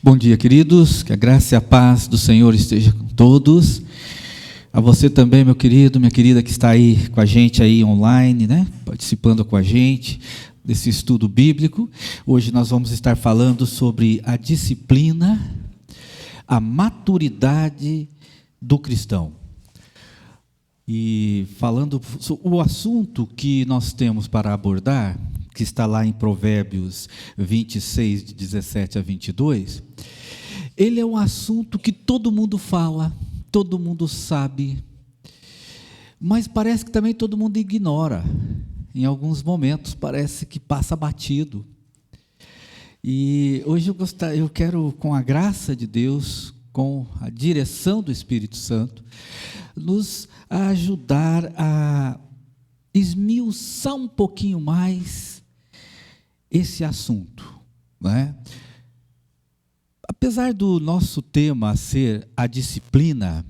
Bom dia, queridos, que a graça e a paz do Senhor esteja com todos. A você também, meu querido, minha querida, que está aí com a gente aí online, né? Participando com a gente desse estudo bíblico. Hoje nós vamos estar falando sobre a disciplina, a maturidade do cristão. E falando, o assunto que nós temos para abordar, que está lá em Provérbios 26, de 17 a 22, ele é um assunto que todo mundo fala, todo mundo sabe, mas parece que também todo mundo ignora. Em alguns momentos parece que passa batido. E hoje eu quero, com a graça de Deus, com a direção do Espírito Santo, nos ajudar a esmiuçar um pouquinho mais esse assunto, né? Apesar do nosso tema ser a disciplina,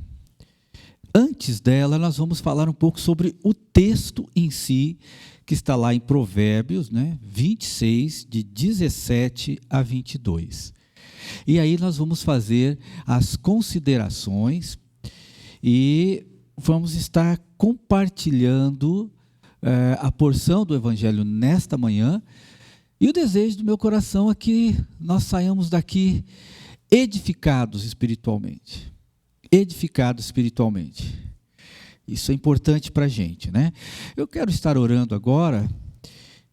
antes dela nós vamos falar um pouco sobre o texto em si, que está lá em Provérbios, né, 26, de 17 a 22. E aí nós vamos fazer as considerações e vamos estar compartilhando a porção do Evangelho nesta manhã. E o desejo do meu coração é que nós saiamos daqui edificados espiritualmente. Edificados espiritualmente. Isso é importante para a gente, né? Eu quero estar orando agora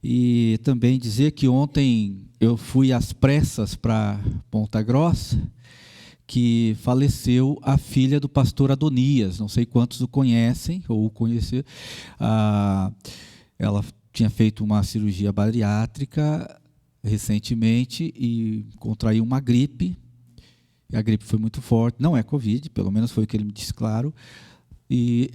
e também dizer que ontem eu fui às pressas para Ponta Grossa, que faleceu a filha do pastor Adonias. Não sei quantos o conhecem ou o conheceram. Ela tinha feito uma cirurgia bariátrica recentemente e contraiu uma gripe. A gripe foi muito forte, não é Covid, pelo menos foi o que ele me disse, claro. E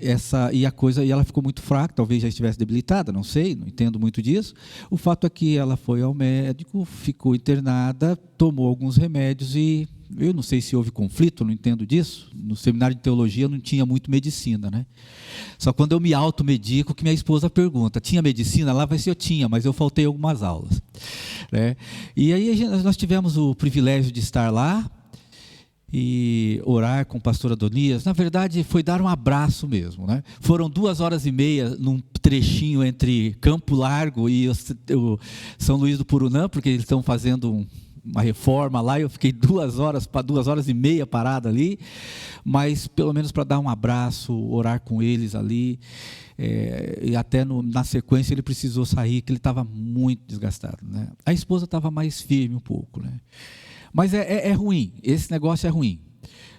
ela ficou muito fraca, talvez já estivesse debilitada, não sei, não entendo muito disso. O fato é que ela foi ao médico, ficou internada, tomou alguns remédios e eu não sei se houve conflito, não entendo disso. No seminário de teologia não tinha muito medicina, né? Só quando eu me automedico que minha esposa pergunta, tinha medicina? Lá vai ser eu tinha, mas eu faltei algumas aulas, né? E aí nós tivemos o privilégio de estar lá e orar com o pastor Adonias. Na verdade foi dar um abraço mesmo, né? Foram 2h30 num trechinho entre Campo Largo e o São Luís do Purunã, porque eles estão fazendo uma reforma lá, eu fiquei 2h30 parado ali, mas pelo menos para dar um abraço, orar com eles ali, e até na sequência ele precisou sair, que ele estava muito desgastado, né? A esposa estava mais firme um pouco, né? Mas é ruim, esse negócio é ruim,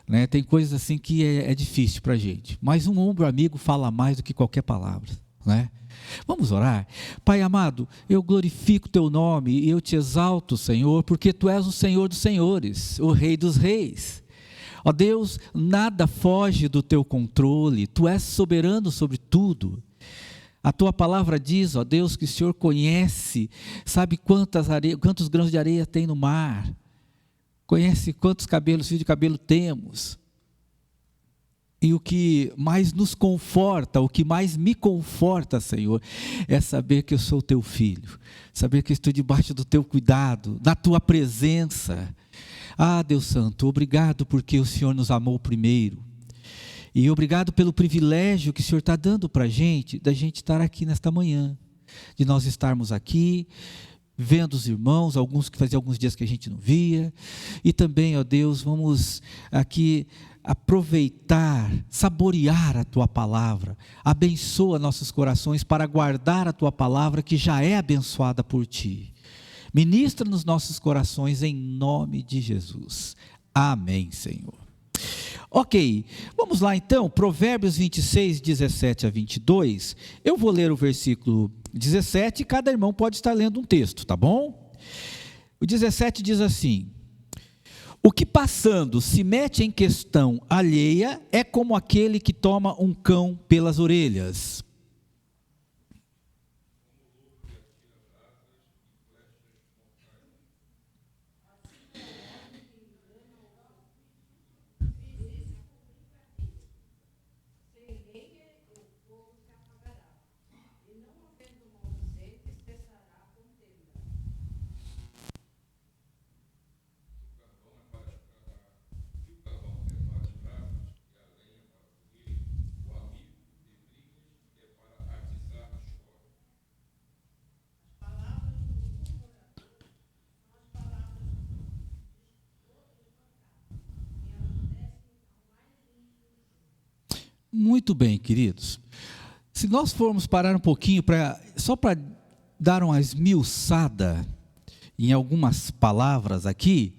né? Tem coisas assim que é difícil para a gente, mas um ombro amigo fala mais do que qualquer palavra, né? Vamos orar? Pai amado, eu glorifico teu nome e eu te exalto, Senhor, porque tu és o Senhor dos senhores, o Rei dos reis. Ó Deus, nada foge do teu controle, tu és soberano sobre tudo. A tua palavra diz, ó Deus, que o Senhor conhece, sabe quantos grãos de areia tem no mar, conhece quantos fios de cabelo temos. E o que mais nos conforta, o que mais me conforta, Senhor, é saber que eu sou teu filho, saber que eu estou debaixo do teu cuidado, da tua presença. Ah, Deus Santo, obrigado porque o Senhor nos amou primeiro. E obrigado pelo privilégio que o Senhor está dando para a gente, da gente estar aqui nesta manhã, de nós estarmos aqui, vendo os irmãos, alguns que fazia alguns dias que a gente não via, e também, ó Deus, vamos aqui aproveitar, saborear a tua palavra, abençoa nossos corações para guardar a tua palavra que já é abençoada por ti. Ministra nos nossos corações em nome de Jesus. Amém, Senhor. Ok, vamos lá então, Provérbios 26, 17 a 22, eu vou ler o versículo 17 e cada irmão pode estar lendo um texto, tá bom? O 17 diz assim: o que passando se mete em questão alheia é como aquele que toma um cão pelas orelhas. Muito bem, queridos. Se nós formos parar um pouquinho, só para dar uma esmiuçada em algumas palavras aqui,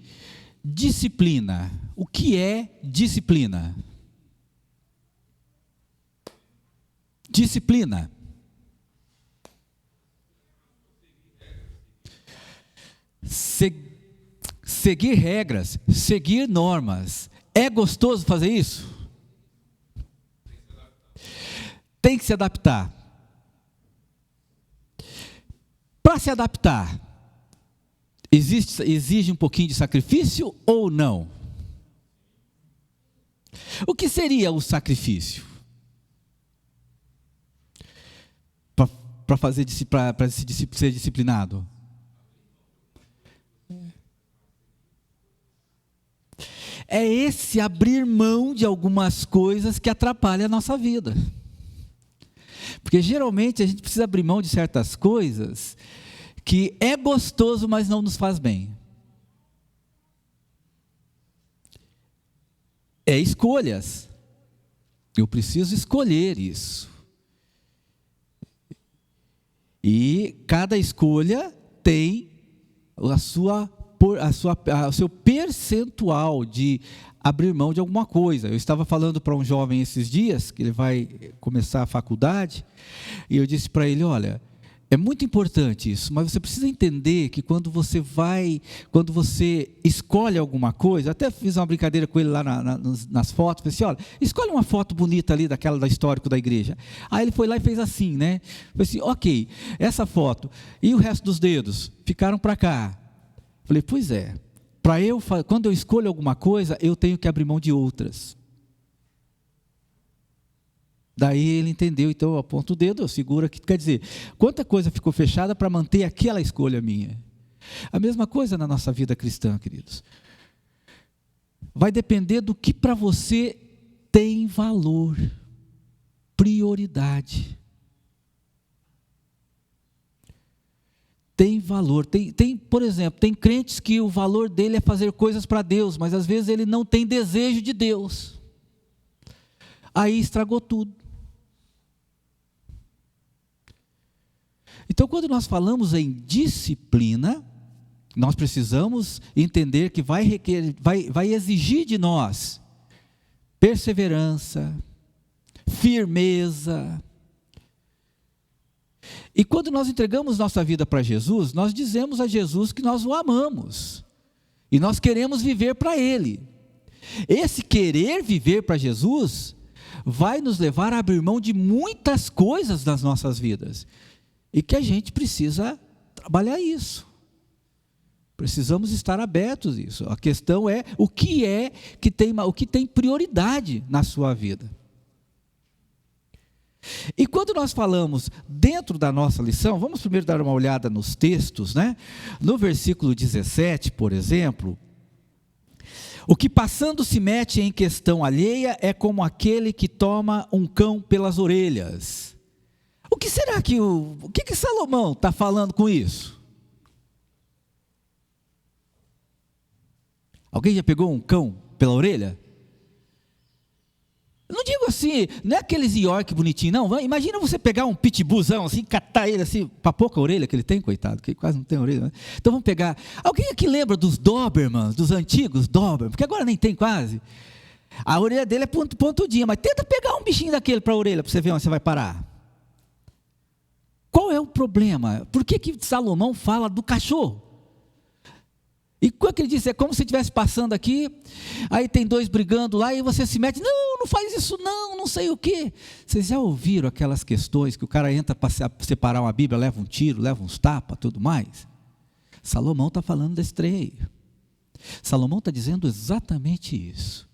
disciplina. O que é disciplina? Disciplina. Seguir regras, seguir normas. É gostoso fazer isso? Tem que se adaptar. Para se adaptar, exige um pouquinho de sacrifício ou não? O que seria o sacrifício? Para ser disciplinado? É esse abrir mão de algumas coisas que atrapalham a nossa vida. Porque geralmente a gente precisa abrir mão de certas coisas que é gostoso, mas não nos faz bem. É escolhas. Eu preciso escolher isso. E cada escolha tem o seu percentual de abrir mão de alguma coisa. Eu estava falando para um jovem esses dias, que ele vai começar a faculdade, e eu disse para ele, olha, é muito importante isso, mas você precisa entender que quando você escolhe alguma coisa, até fiz uma brincadeira com ele lá nas fotos, falei assim, olha, escolhe uma foto bonita ali, daquela da histórico da igreja. Aí ele foi lá e fez assim, né? Falei assim, ok, essa foto, e o resto dos dedos? Ficaram para cá. Falei, pois é, quando eu escolho alguma coisa, eu tenho que abrir mão de outras. Daí ele entendeu, então eu aponto o dedo, eu seguro aqui, quer dizer, quanta coisa ficou fechada para manter aquela escolha minha. A mesma coisa na nossa vida cristã, queridos. Vai depender do que para você tem valor, prioridade. Tem valor, por exemplo, tem crentes que o valor dele é fazer coisas para Deus, mas às vezes ele não tem desejo de Deus. Aí estragou tudo. Então, quando nós falamos em disciplina, nós precisamos entender que vai exigir de nós perseverança, firmeza. E quando nós entregamos nossa vida para Jesus, nós dizemos a Jesus que nós o amamos. E nós queremos viver para Ele. Esse querer viver para Jesus vai nos levar a abrir mão de muitas coisas nas nossas vidas. E que a gente precisa trabalhar isso. Precisamos estar abertos a isso. A questão é o que tem prioridade na sua vida. E quando nós falamos dentro da nossa lição, vamos primeiro dar uma olhada nos textos, né? No versículo 17, por exemplo, o que passando se mete em questão alheia é como aquele que toma um cão pelas orelhas. O que será que Salomão está falando com isso? Alguém já pegou um cão pela orelha? Eu não digo assim, não é aqueles York bonitinho, não. Imagina você pegar um pitbullzão assim, catar ele assim, para pouca orelha que ele tem, coitado, que quase não tem orelha, né? Então vamos pegar, alguém aqui lembra dos Dobermans, dos antigos Dobermans, porque agora nem tem quase. A orelha dele é pontudinha, mas tenta pegar um bichinho daquele para a orelha, para você ver onde você vai parar. Qual é o problema? Por que Salomão fala do cachorro? E o que ele disse? É como se estivesse passando aqui, aí tem dois brigando lá, e você se mete, não faz isso não sei o quê. Vocês já ouviram aquelas questões que o cara entra para separar uma Bíblia, leva um tiro, leva uns tapas, tudo mais? Salomão está falando desse trem aí. Salomão está dizendo exatamente isso.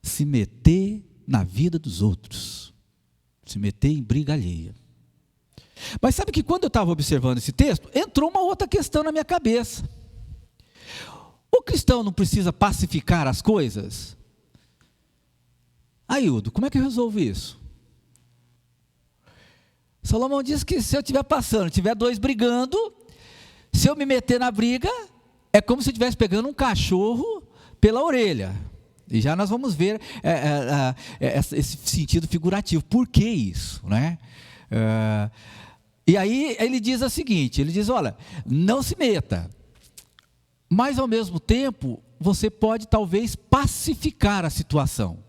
Se meter na vida dos outros, se meter em briga alheia. Mas sabe que quando eu estava observando esse texto, entrou uma outra questão na minha cabeça. O cristão não precisa pacificar as coisas? Aildo, como é que eu resolvo isso? Salomão diz que se eu estiver passando, tiver dois brigando, se eu me meter na briga, é como se eu estivesse pegando um cachorro pela orelha. E já nós vamos ver esse sentido figurativo. Por que isso, né? E aí ele diz o seguinte, ele diz, olha, não se meta, mas ao mesmo tempo, você pode talvez pacificar a situação.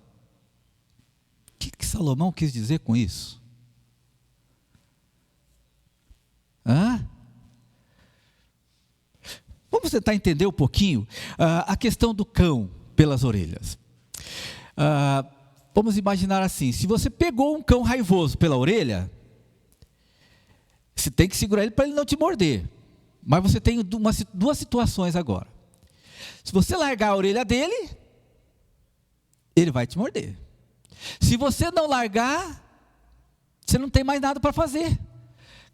O que Salomão quis dizer com isso? Vamos tentar entender um pouquinho a questão do cão pelas orelhas. Vamos imaginar assim, se você pegou um cão raivoso pela orelha, você tem que segurar ele para ele não te morder. Mas você tem duas situações agora. Se você largar a orelha dele, ele vai te morder. Se você não largar, você não tem mais nada para fazer.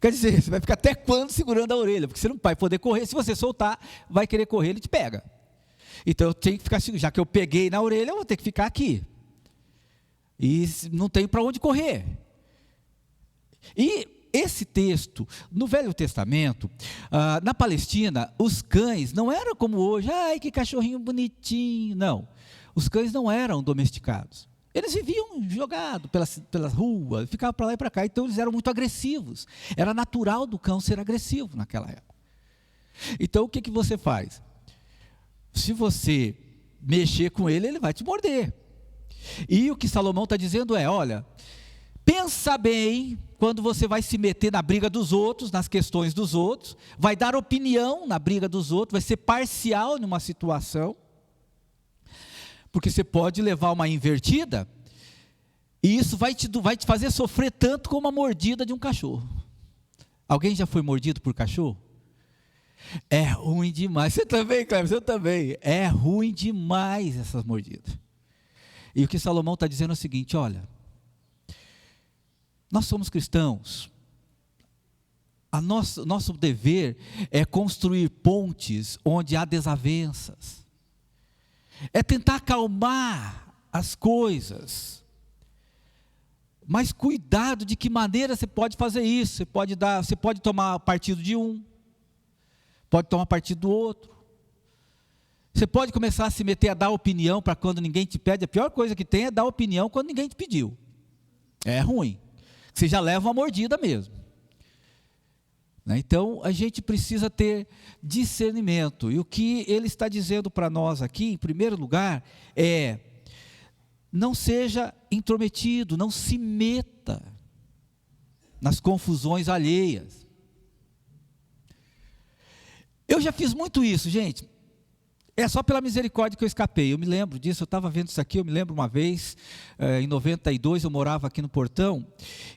Quer dizer, você vai ficar até quando segurando a orelha? Porque você não vai poder correr. Se você soltar, vai querer correr, ele te pega. Então eu tenho que ficar, já que eu peguei na orelha, eu vou ter que ficar aqui. E não tenho para onde correr. E esse texto, no Velho Testamento, na Palestina, os cães não eram como hoje, ai que cachorrinho bonitinho, não. Os cães não eram domesticados. Eles viviam jogados pelas ruas, ficavam para lá e para cá, então eles eram muito agressivos. Era natural do cão ser agressivo naquela época. Então o que você faz? Se você mexer com ele, ele vai te morder. E o que Salomão está dizendo é, olha, pensa bem quando você vai se meter na briga dos outros, nas questões dos outros, vai dar opinião na briga dos outros, vai ser parcial numa situação, porque você pode levar uma invertida, e isso vai te fazer sofrer tanto como a mordida de um cachorro. Alguém já foi mordido por cachorro? É ruim demais. Você também, Cleber? Eu também. É ruim demais essas mordidas. E o que Salomão está dizendo é o seguinte, olha, nós somos cristãos, nosso dever é construir pontes onde há desavenças, é tentar acalmar as coisas, mas cuidado de que maneira você pode fazer isso. Você pode tomar partido de um, pode tomar partido do outro, você pode começar a se meter a dar opinião para quando ninguém te pede. A pior coisa que tem é dar opinião quando ninguém te pediu, é ruim, você já leva uma mordida mesmo. Então, a gente precisa ter discernimento. E o que ele está dizendo para nós aqui, em primeiro lugar, é: não seja intrometido, não se meta nas confusões alheias. Eu já fiz muito isso, gente. É só pela misericórdia que eu escapei. Eu me lembro disso, eu estava vendo isso aqui, eu me lembro uma vez, em 92, eu morava aqui no Portão,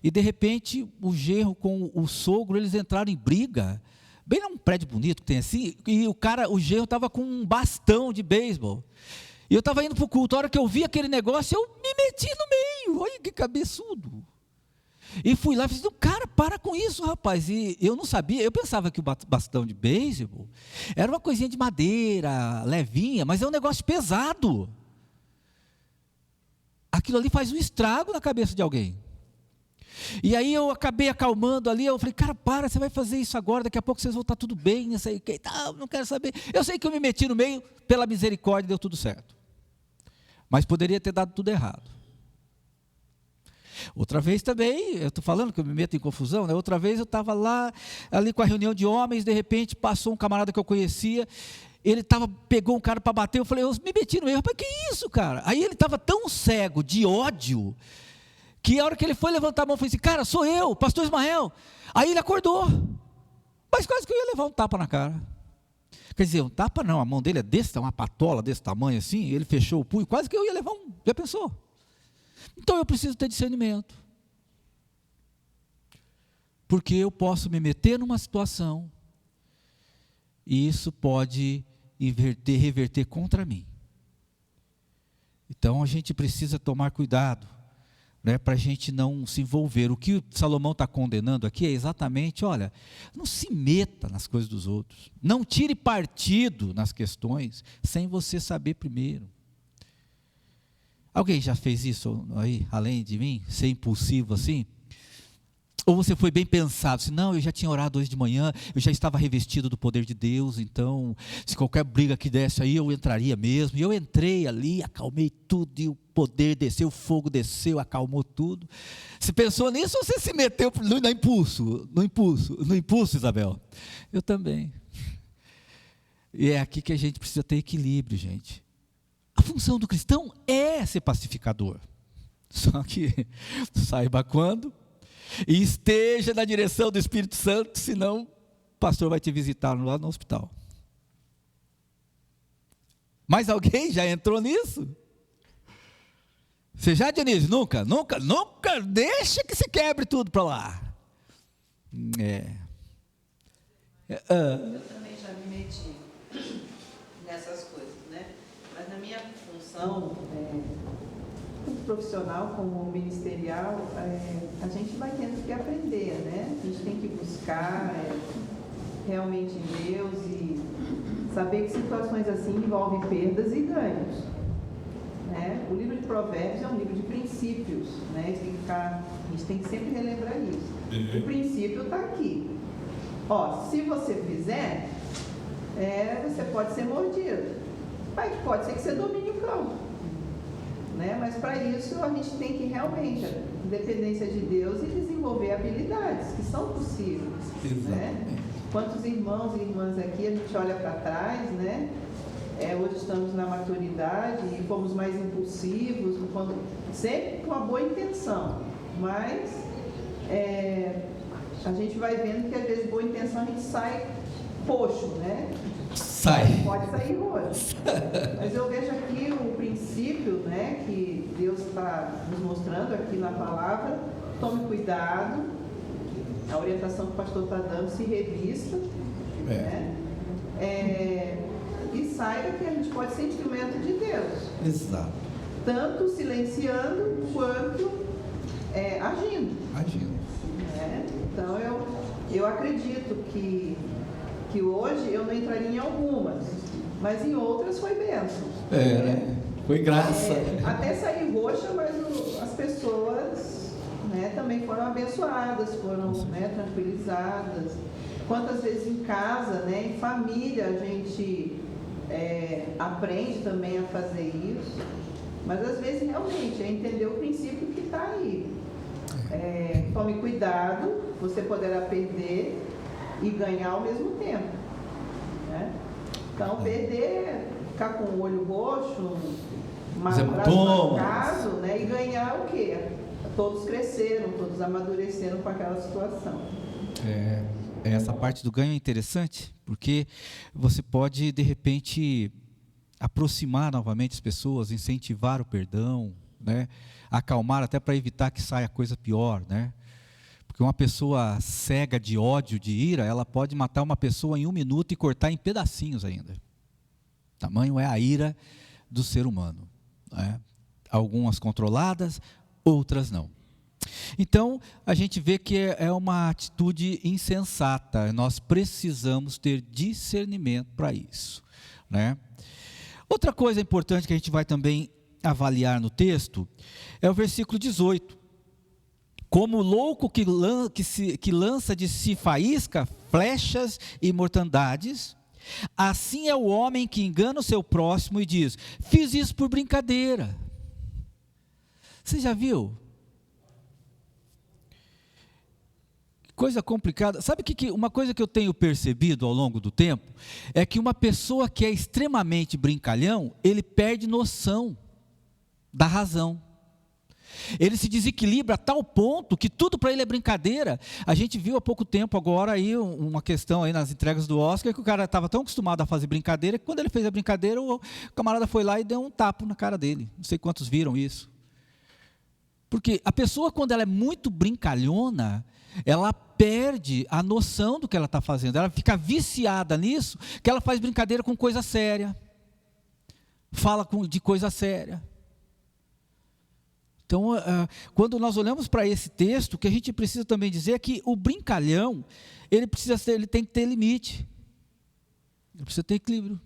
e de repente o genro com o sogro, eles entraram em briga, bem num prédio bonito que tem assim, e o genro estava com um bastão de beisebol, e eu estava indo para o culto. A hora que eu vi aquele negócio, eu me meti no meio, olha que cabeçudo. E fui lá e falei, cara, para com isso, rapaz. E eu não sabia, eu pensava que o bastão de beisebol era uma coisinha de madeira, levinha, mas é um negócio pesado. Aquilo ali faz um estrago na cabeça de alguém. E aí eu acabei acalmando ali, eu falei, cara, para, você vai fazer isso agora, daqui a pouco vocês vão estar tudo bem, não sei o que, não quero saber. Eu sei que eu me meti no meio, pela misericórdia deu tudo certo. Mas poderia ter dado tudo errado. Outra vez também, eu estou falando que eu me meto em confusão, né? Outra vez eu estava lá, ali com a reunião de homens, de repente passou um camarada que eu conhecia, ele pegou um cara para bater, eu falei, eu me meti no meio, rapaz, que isso, cara? Aí ele estava tão cego de ódio, que a hora que ele foi levantar a mão, eu falei assim, cara, sou eu, pastor Ismael. Aí ele acordou, mas quase que eu ia levar um tapa na cara. Quer dizer, um tapa não, a mão dele é uma patola desse tamanho assim, ele fechou o punho, quase que eu ia levar já pensou? Então eu preciso ter discernimento, porque eu posso me meter numa situação, e isso pode reverter contra mim. Então a gente precisa tomar cuidado, né, para a gente não se envolver. O que o Salomão está condenando aqui é exatamente, olha, não se meta nas coisas dos outros, não tire partido nas questões, sem você saber primeiro. Alguém já fez isso aí, além de mim, ser impulsivo assim? Ou você foi bem pensado, não, eu já tinha orado hoje de manhã, eu já estava revestido do poder de Deus, então, se qualquer briga que desse aí, eu entraria mesmo. E eu entrei ali, acalmei tudo, e o poder desceu, o fogo desceu, acalmou tudo. Você pensou nisso ou você se meteu no impulso, Isabel? Eu também. E é aqui que a gente precisa ter equilíbrio, gente. A função do cristão é ser pacificador. Só que saiba quando e esteja na direção do Espírito Santo, senão o pastor vai te visitar lá no hospital. Mas alguém já entrou nisso? Você já, Dionísio? Nunca deixa que se quebre tudo para lá. Eu também já me meti nessas coisas, né? Mas na minha função tanto profissional como ministerial, a gente vai tendo que aprender, né? A gente tem que buscar realmente em Deus e saber que situações assim envolvem perdas e ganhos, né? O livro de Provérbios é um livro de princípios, né? A gente tem que sempre relembrar isso. O princípio está aqui. Se você fizer, você pode ser mordido, mas pode ser que você domine o campo. Né? Mas para isso a gente tem que realmente, a dependência de Deus, e desenvolver habilidades que são possíveis. Né? Quantos irmãos e irmãs aqui a gente olha para trás, né? Hoje estamos na maturidade e fomos mais impulsivos, sempre com a boa intenção, mas a gente vai vendo que às vezes boa intenção a gente sai poxo, né? Pode sair roxo. Mas eu vejo aqui o princípio, né, que Deus está nos mostrando aqui na palavra. Tome cuidado, a orientação que o pastor está dando, se revista, né? E saiba que a gente pode ser instrumento de Deus. Exato. Tanto silenciando quanto agindo. Então eu acredito que hoje eu não entraria em algumas, mas em outras foi bênção. Foi graça. Até sair roxa, mas as pessoas, né, também foram abençoadas, foram, né, tranquilizadas. Quantas vezes em casa, né, em família, a gente aprende também a fazer isso, mas às vezes realmente é entender o princípio que está aí. Tome cuidado, você poderá perder e ganhar ao mesmo tempo, né? Então, perder, ficar com o olho roxo, machucado, né? E ganhar o quê? Todos cresceram, todos amadureceram com aquela situação. Essa parte do ganho é interessante, porque você pode, de repente, aproximar novamente as pessoas, incentivar o perdão, né? Acalmar até para evitar que saia coisa pior, né? Porque uma pessoa cega de ódio, de ira, ela pode matar uma pessoa em 1 minuto e cortar em pedacinhos ainda. Tamanho é a ira do ser humano, né? Algumas controladas, outras não. Então, a gente vê que é uma atitude insensata. Nós precisamos ter discernimento para isso, né? Outra coisa importante que a gente vai também avaliar no texto é o versículo 18. Como o louco que lança de si faísca, flechas e mortandades, assim é o homem que engana o seu próximo e diz: fiz isso por brincadeira. Você já viu? Coisa complicada. Sabe uma coisa que eu tenho percebido ao longo do tempo é que uma pessoa que é extremamente brincalhão, ele perde noção da razão. Ele se desequilibra a tal ponto que tudo para ele é brincadeira. A gente viu há pouco tempo agora aí uma questão aí nas entregas do Oscar, que o cara estava tão acostumado a fazer brincadeira, que quando ele fez a brincadeira, o camarada foi lá e deu um tapa na cara dele. Não sei quantos viram isso. Porque a pessoa, quando ela é muito brincalhona, ela perde a noção do que ela está fazendo. Ela fica viciada nisso, que ela faz brincadeira com coisa séria. Fala de coisa séria. Então, quando nós olhamos para esse texto, o que a gente precisa também dizer é que o brincalhão, ele tem que ter limite. Ele precisa ter equilíbrio.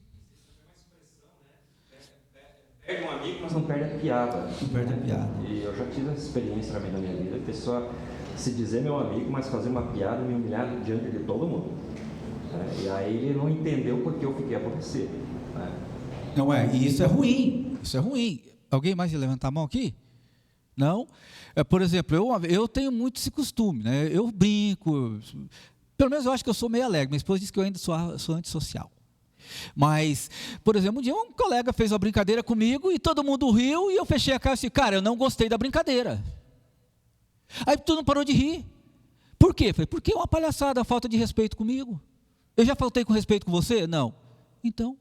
Perde um amigo, mas não perde a piada. Não perde a piada. E eu já tive essa experiência também na minha vida, a pessoa se dizer meu amigo, mas fazer uma piada e me humilhar diante de todo mundo. Né? E aí ele não entendeu porque eu fiquei aborrecido. Né? Não é, e isso é ruim, isso é ruim. Alguém mais ia levantar a mão aqui? Não? Por exemplo, eu tenho muito esse costume, né? Eu brinco, pelo menos eu acho que eu sou meio alegre, minha esposa diz que eu ainda sou antissocial. Mas, por exemplo, um dia um colega fez uma brincadeira comigo e todo mundo riu e eu fechei a cara e disse, cara, eu não gostei da brincadeira. Aí todo mundo parou de rir. Por quê? Falei, porque é uma palhaçada, falta de respeito comigo. Eu já faltei com respeito com você? Não. Então,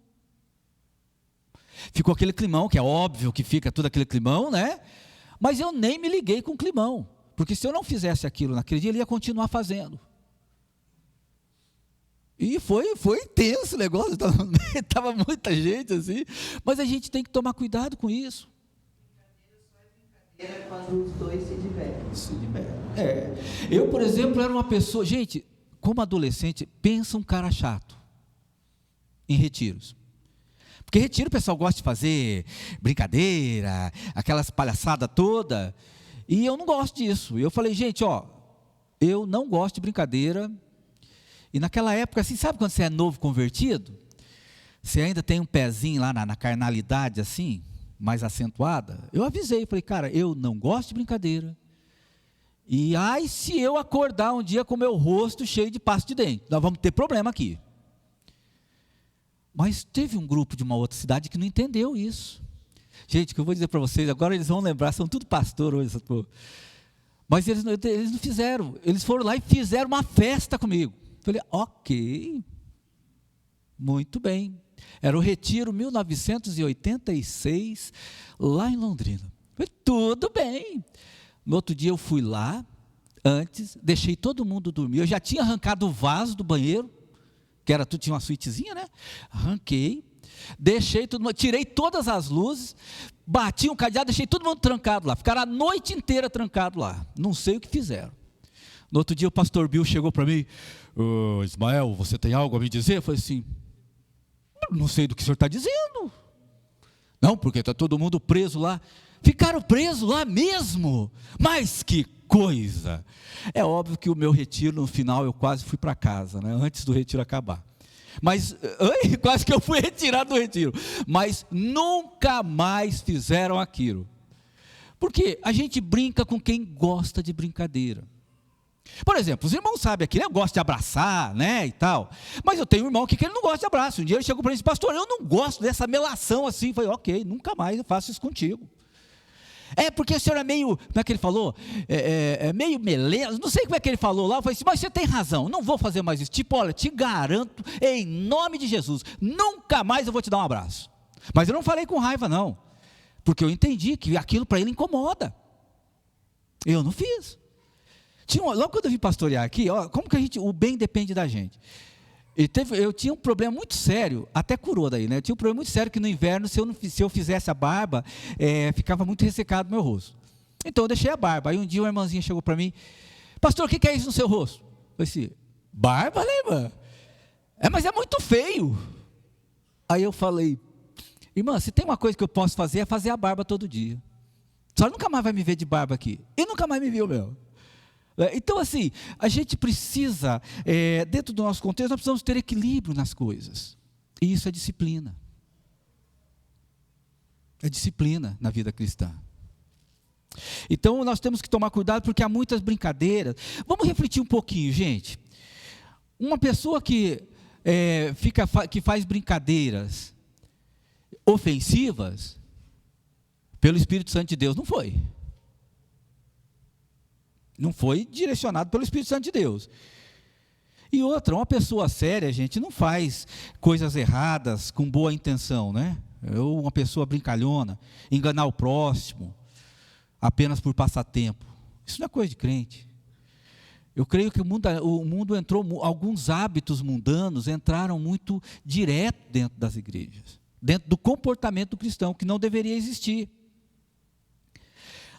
ficou aquele climão, que é óbvio que fica todo aquele climão, né? Mas eu nem me liguei com o climão, porque se eu não fizesse aquilo naquele dia, ele ia continuar fazendo. E foi intenso o negócio, estava muita gente assim, mas a gente tem que tomar cuidado com isso. Brincadeira quando os dois se divertem. Eu, por exemplo, era uma pessoa, gente, como adolescente, pensa um cara chato em retiros. Porque retiro o pessoal gosta de fazer brincadeira, aquelas palhaçadas toda, e eu não gosto disso. E eu falei, gente, eu não gosto de brincadeira. E naquela época, assim, sabe quando você é novo convertido? Você ainda tem um pezinho lá na carnalidade, assim, mais acentuada. Eu avisei, falei, cara, eu não gosto de brincadeira. E se eu acordar um dia com o meu rosto cheio de pasta de dente, nós vamos ter problema aqui. Mas teve um grupo de uma outra cidade que não entendeu isso. Gente, o que eu vou dizer para vocês, agora eles vão lembrar, são tudo pastor hoje, mas eles não fizeram, eles foram lá e fizeram uma festa comigo. Falei, ok, muito bem. Era o Retiro 1986, lá em Londrina. Falei, tudo bem. No outro dia eu fui lá, antes, deixei todo mundo dormir. Eu já tinha arrancado o vaso do banheiro, que era tudo, tinha uma suítezinha, né? Arranquei, deixei tudo, tirei todas as luzes, bati um cadeado, deixei todo mundo trancado lá. Ficaram a noite inteira trancado lá. Não sei o que fizeram. No outro dia o pastor Bill chegou para mim, Ismael, você tem algo a me dizer? Eu falei assim, não sei do que o senhor está dizendo. Não, porque está todo mundo preso lá. Ficaram presos lá mesmo? Mas que coisa! É óbvio que o meu retiro, no final, eu quase fui para casa, né? Antes do retiro acabar. Mas, quase que eu fui retirado do retiro. Mas nunca mais fizeram aquilo. Porque a gente brinca com quem gosta de brincadeira. Por exemplo, os irmãos sabem aqui, eu gosto de abraçar, né, e tal. Mas eu tenho um irmão aqui que ele não gosta de abraço. Um dia ele chegou para mim e disse, pastor, eu não gosto dessa melação assim. Eu falei, ok, nunca mais eu faço isso contigo. Porque o senhor é meio, como é que ele falou? Meio meleiro, não sei como é que ele falou lá. Eu falei assim, mas você tem razão, não vou fazer mais isso. Tipo, olha, te garanto, em nome de Jesus, nunca mais eu vou te dar um abraço. Mas eu não falei com raiva não, porque eu entendi que aquilo para ele incomoda. Eu não fiz. Logo quando eu vim pastorear aqui, como que o bem depende da gente. Eu tinha um problema muito sério, até curou daí, né? Eu tinha um problema muito sério que no inverno, se eu fizesse a barba, ficava muito ressecado no meu rosto. Então eu deixei a barba. Aí um dia uma irmãzinha chegou para mim, pastor, o que é isso no seu rosto? Eu disse, barba, né, irmã? Mas é muito feio. Aí eu falei, irmã, se tem uma coisa que eu posso fazer, é fazer a barba todo dia. A senhora nunca mais vai me ver de barba aqui. E nunca mais me viu, meu. Então assim, a gente precisa, dentro do nosso contexto, nós precisamos ter equilíbrio nas coisas, e isso é disciplina na vida cristã. Então nós temos que tomar cuidado, porque há muitas brincadeiras. Vamos refletir um pouquinho, gente. Uma pessoa que faz brincadeiras ofensivas, pelo Espírito Santo de Deus, não foi direcionado pelo Espírito Santo de Deus. E outra, uma pessoa séria, gente, não faz coisas erradas com boa intenção, né? Ou uma pessoa brincalhona, enganar o próximo, apenas por passatempo. Isso não é coisa de crente. Eu creio que o mundo entrou, alguns hábitos mundanos entraram muito direto dentro das igrejas, dentro do comportamento cristão, que não deveria existir.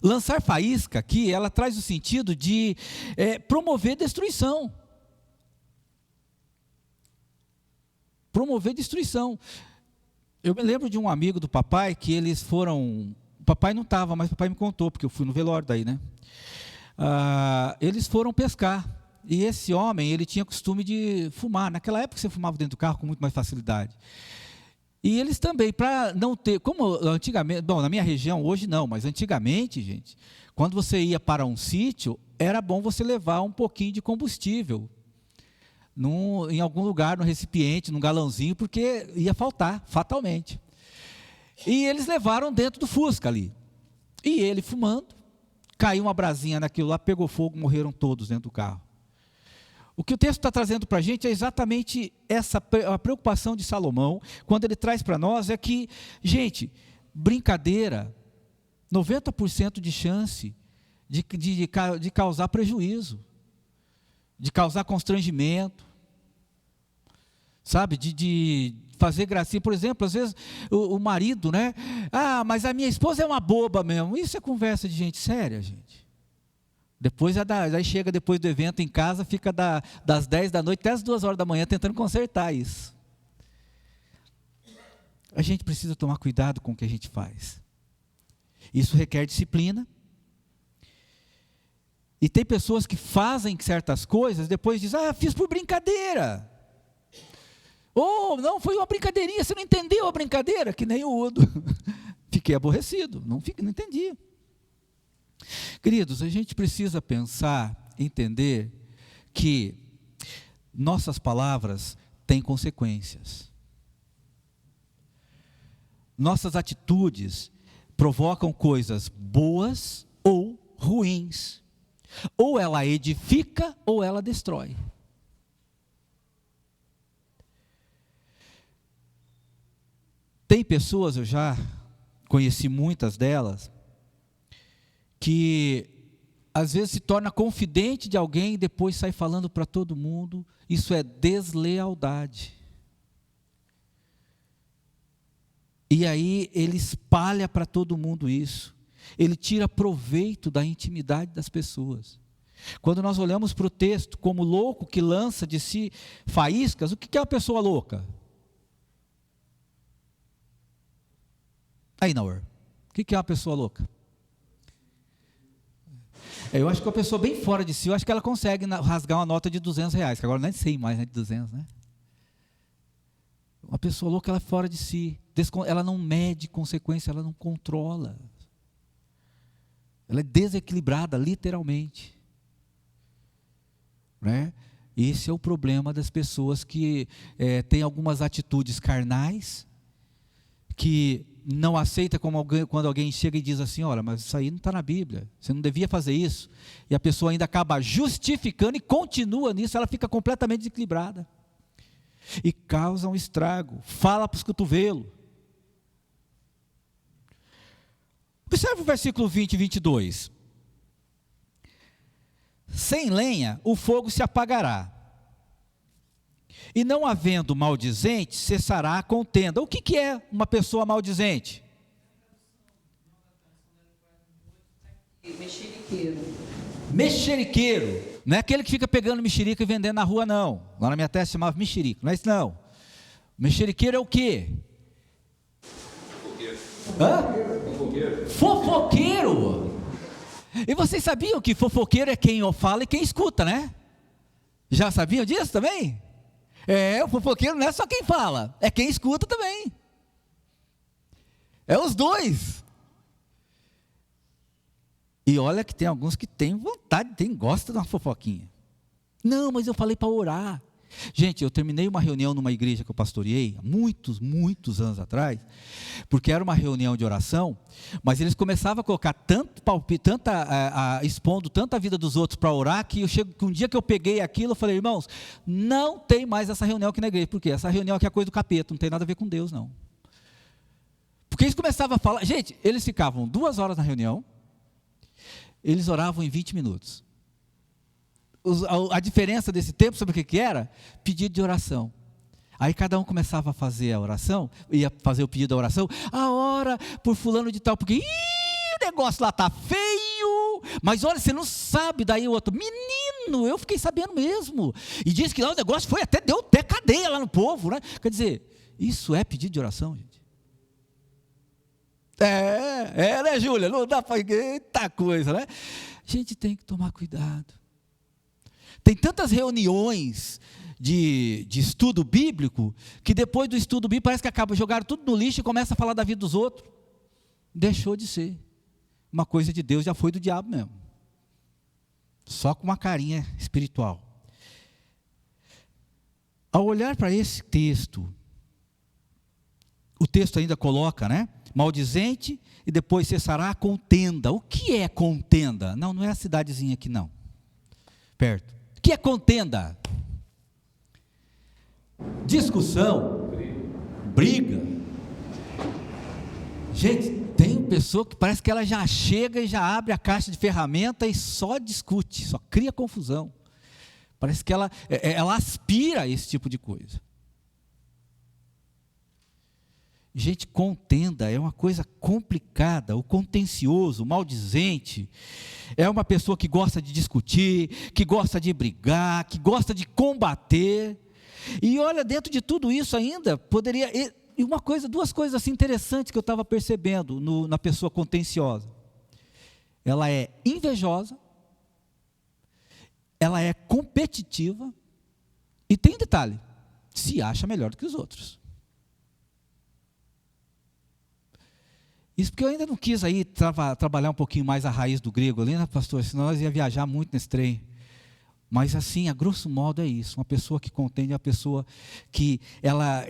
Lançar faísca aqui, ela traz o sentido de promover destruição. Promover destruição. Eu me lembro de um amigo do papai que eles foram... O papai não estava, mas o papai me contou, porque eu fui no velório daí, né? Eles foram pescar. E esse homem, ele tinha costume de fumar. Naquela época você fumava dentro do carro com muito mais facilidade. E eles também, para não ter... Como antigamente... Bom, na minha região, hoje não, mas antigamente, gente, quando você ia para um sítio, era bom você levar um pouquinho de combustível em algum lugar, no recipiente, num galãozinho, porque ia faltar, fatalmente. E eles levaram dentro do Fusca ali. E ele fumando, caiu uma brasinha naquilo lá, pegou fogo, morreram todos dentro do carro. O que o texto está trazendo para a gente é exatamente a preocupação de Salomão, quando ele traz para nós, é que, gente, brincadeira, 90% de chance de causar prejuízo, de causar constrangimento, sabe, de fazer gracinha. Por exemplo, às vezes o marido, né? Mas a minha esposa é uma boba mesmo. Isso é conversa de gente séria, gente. Depois aí chega depois do evento em casa, fica das 10 da noite até as 2 horas da manhã tentando consertar isso. A gente precisa tomar cuidado com o que a gente faz. Isso requer disciplina. E tem pessoas que fazem certas coisas, depois dizem, fiz por brincadeira. Ou, não, foi uma brincadeirinha, você não entendeu a brincadeira? Que nem o Udo. Fiquei aborrecido, não entendi. Queridos, a gente precisa pensar, entender que nossas palavras têm consequências. Nossas atitudes provocam coisas boas ou ruins. Ou ela edifica ou ela destrói. Tem pessoas, eu já conheci muitas delas, que às vezes se torna confidente de alguém e depois sai falando para todo mundo. Isso é deslealdade. E aí ele espalha para todo mundo isso. Ele tira proveito da intimidade das pessoas. Quando nós olhamos para o texto como louco que lança de si faíscas, o que é uma pessoa louca? Aí, Naur, o que é uma pessoa louca? Eu acho que uma pessoa bem fora de si, eu acho que ela consegue rasgar uma nota de R$200, que agora nem sei mais, né, de 200, né? Uma pessoa louca, ela é fora de si, ela não mede consequência, ela não controla. Ela é desequilibrada, literalmente. Né? Esse é o problema das pessoas que têm algumas atitudes carnais, que não aceita quando alguém chega e diz assim, olha, mas isso aí não está na Bíblia, você não devia fazer isso, e a pessoa ainda acaba justificando e continua nisso, ela fica completamente desequilibrada, e causa um estrago, fala para os cotovelos. Observe o versículo 20 e 22. Sem lenha o fogo se apagará, e não havendo maldizente, cessará a contenda. O que é uma pessoa maldizente? Mexeriqueiro. Mexeriqueiro. Não é aquele que fica pegando mexerica e vendendo na rua, não. Lá na minha terra se chamava mexerico. Não é isso, não. Mexeriqueiro é o quê? Fofoqueiro. Fofoqueiro. E vocês sabiam que fofoqueiro é quem fala e quem escuta, né? Já sabiam disso também? O fofoqueiro não é só quem fala, é quem escuta também. É os dois. E olha que tem alguns que têm vontade, gostam de uma fofoquinha. Não, mas eu falei para orar. Gente, eu terminei uma reunião numa igreja que eu pastoreei, há muitos anos atrás, porque era uma reunião de oração, mas eles começavam a colocar tanto palpite, expondo tanta vida dos outros para orar, que um dia que eu peguei aquilo, eu falei, irmãos, não tem mais essa reunião aqui na igreja, porque essa reunião aqui é coisa do capeta, não tem nada a ver com Deus, não. Porque eles começavam a falar, gente, eles ficavam 2 horas na reunião, eles oravam em 20 minutos. A diferença desse tempo, sabe o que era? Pedido de oração. Aí cada um começava a fazer a oração, ia fazer o pedido da oração, a hora por fulano de tal, porque o negócio lá está feio, mas olha, você não sabe, daí o outro, menino, eu fiquei sabendo mesmo, e diz que lá o negócio deu até cadeia lá no povo, né? Quer dizer, isso é pedido de oração, gente. Né, Júlia? Não dá para... Eita coisa, né? A gente tem que tomar cuidado. Tem tantas reuniões de estudo bíblico, que depois do estudo bíblico parece que acaba, jogaram tudo no lixo e começa a falar da vida dos outros. Deixou de ser. Uma coisa de Deus já foi do diabo mesmo. Só com uma carinha espiritual. Ao olhar para esse texto, o texto ainda coloca, né? Maldizente e depois cessará a contenda. O que é contenda? Não é a cidadezinha aqui não. Perto. O que é contenda? Discussão, briga. Gente, tem pessoa que parece que ela já chega e já abre a caixa de ferramenta e só discute, só cria confusão. Parece que ela aspira esse tipo de coisa. Gente, contenda é uma coisa complicada, o contencioso, o maldizente, é uma pessoa que gosta de discutir, que gosta de brigar, que gosta de combater. E olha, dentro de tudo isso ainda, poderia... E duas coisas assim interessantes que eu estava percebendo na pessoa contenciosa. Ela é invejosa, ela é competitiva, e tem um detalhe, se acha melhor do que os outros. Isso porque eu ainda não quis aí trabalhar um pouquinho mais a raiz do grego ali, né, pastor? Senão nós ia viajar muito nesse trem. Mas assim, a grosso modo é isso, uma pessoa que contende é uma pessoa que ela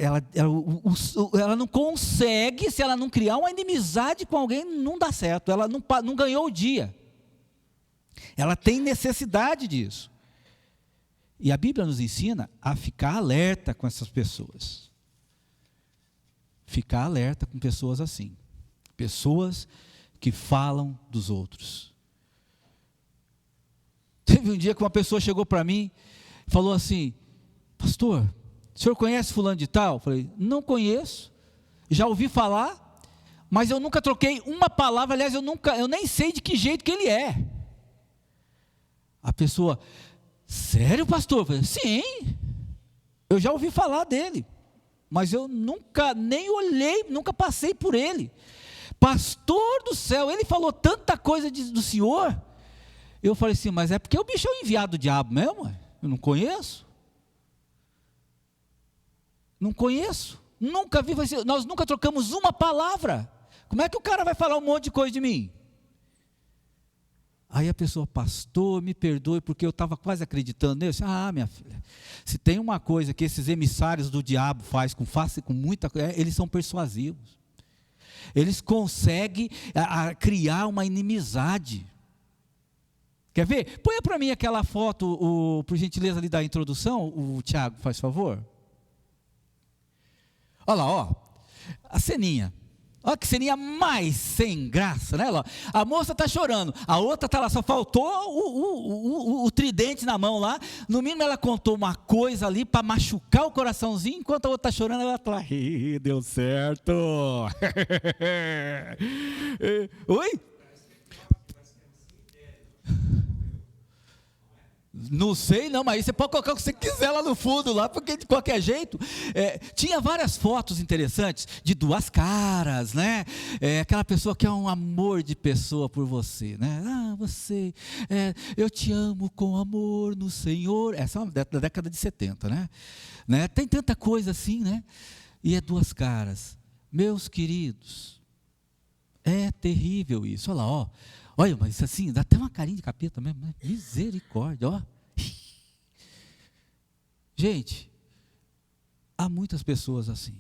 não consegue, se ela não criar uma inimizade com alguém, não dá certo, ela não ganhou o dia, ela tem necessidade disso, e a Bíblia nos ensina a ficar alerta com essas pessoas, ficar alerta com pessoas assim, pessoas que falam dos outros. Teve um dia que uma pessoa chegou para mim e falou assim: pastor, o senhor conhece fulano de tal? Eu falei: não conheço, já ouvi falar, mas eu nunca troquei uma palavra, aliás, eu nem sei de que jeito que ele é. A pessoa: sério, pastor? Eu falei: sim, eu já ouvi falar dele, mas eu nunca nem olhei, nunca passei por ele. Pastor do céu, ele falou tanta coisa do senhor. Eu falei assim: mas é porque o bicho é o enviado do diabo mesmo? Eu não conheço. Não conheço. Nunca vi, nós nunca trocamos uma palavra. Como é que o cara vai falar um monte de coisa de mim? Aí a pessoa: pastor, me perdoe, porque eu estava quase acreditando nele. Ah, minha filha, se tem uma coisa que esses emissários do diabo fazem com muita coisa, eles são persuasivos. Eles conseguem criar uma inimizade. Quer ver? Põe para mim aquela foto, por gentileza, ali da introdução, o Tiago, faz favor. Olha lá, ó, a ceninha. Olha que ceninha mais sem graça, né? A moça está chorando, a outra está lá, só faltou o tridente na mão lá. No mínimo ela contou uma coisa ali para machucar o coraçãozinho, enquanto a outra está chorando, ela está lá: deu certo. Oi? Não sei não, mas você pode colocar o que você quiser lá no fundo, lá, porque de qualquer jeito, tinha várias fotos interessantes, de duas caras, né, aquela pessoa que é um amor de pessoa por você, né, eu te amo com amor no Senhor, essa é uma da década de 70, né, tem tanta coisa assim, né, e é duas caras, meus queridos, é terrível isso, olha lá, ó. Olha, mas assim, dá até uma carinha de capeta mesmo, né? Misericórdia, ó. Gente, há muitas pessoas assim.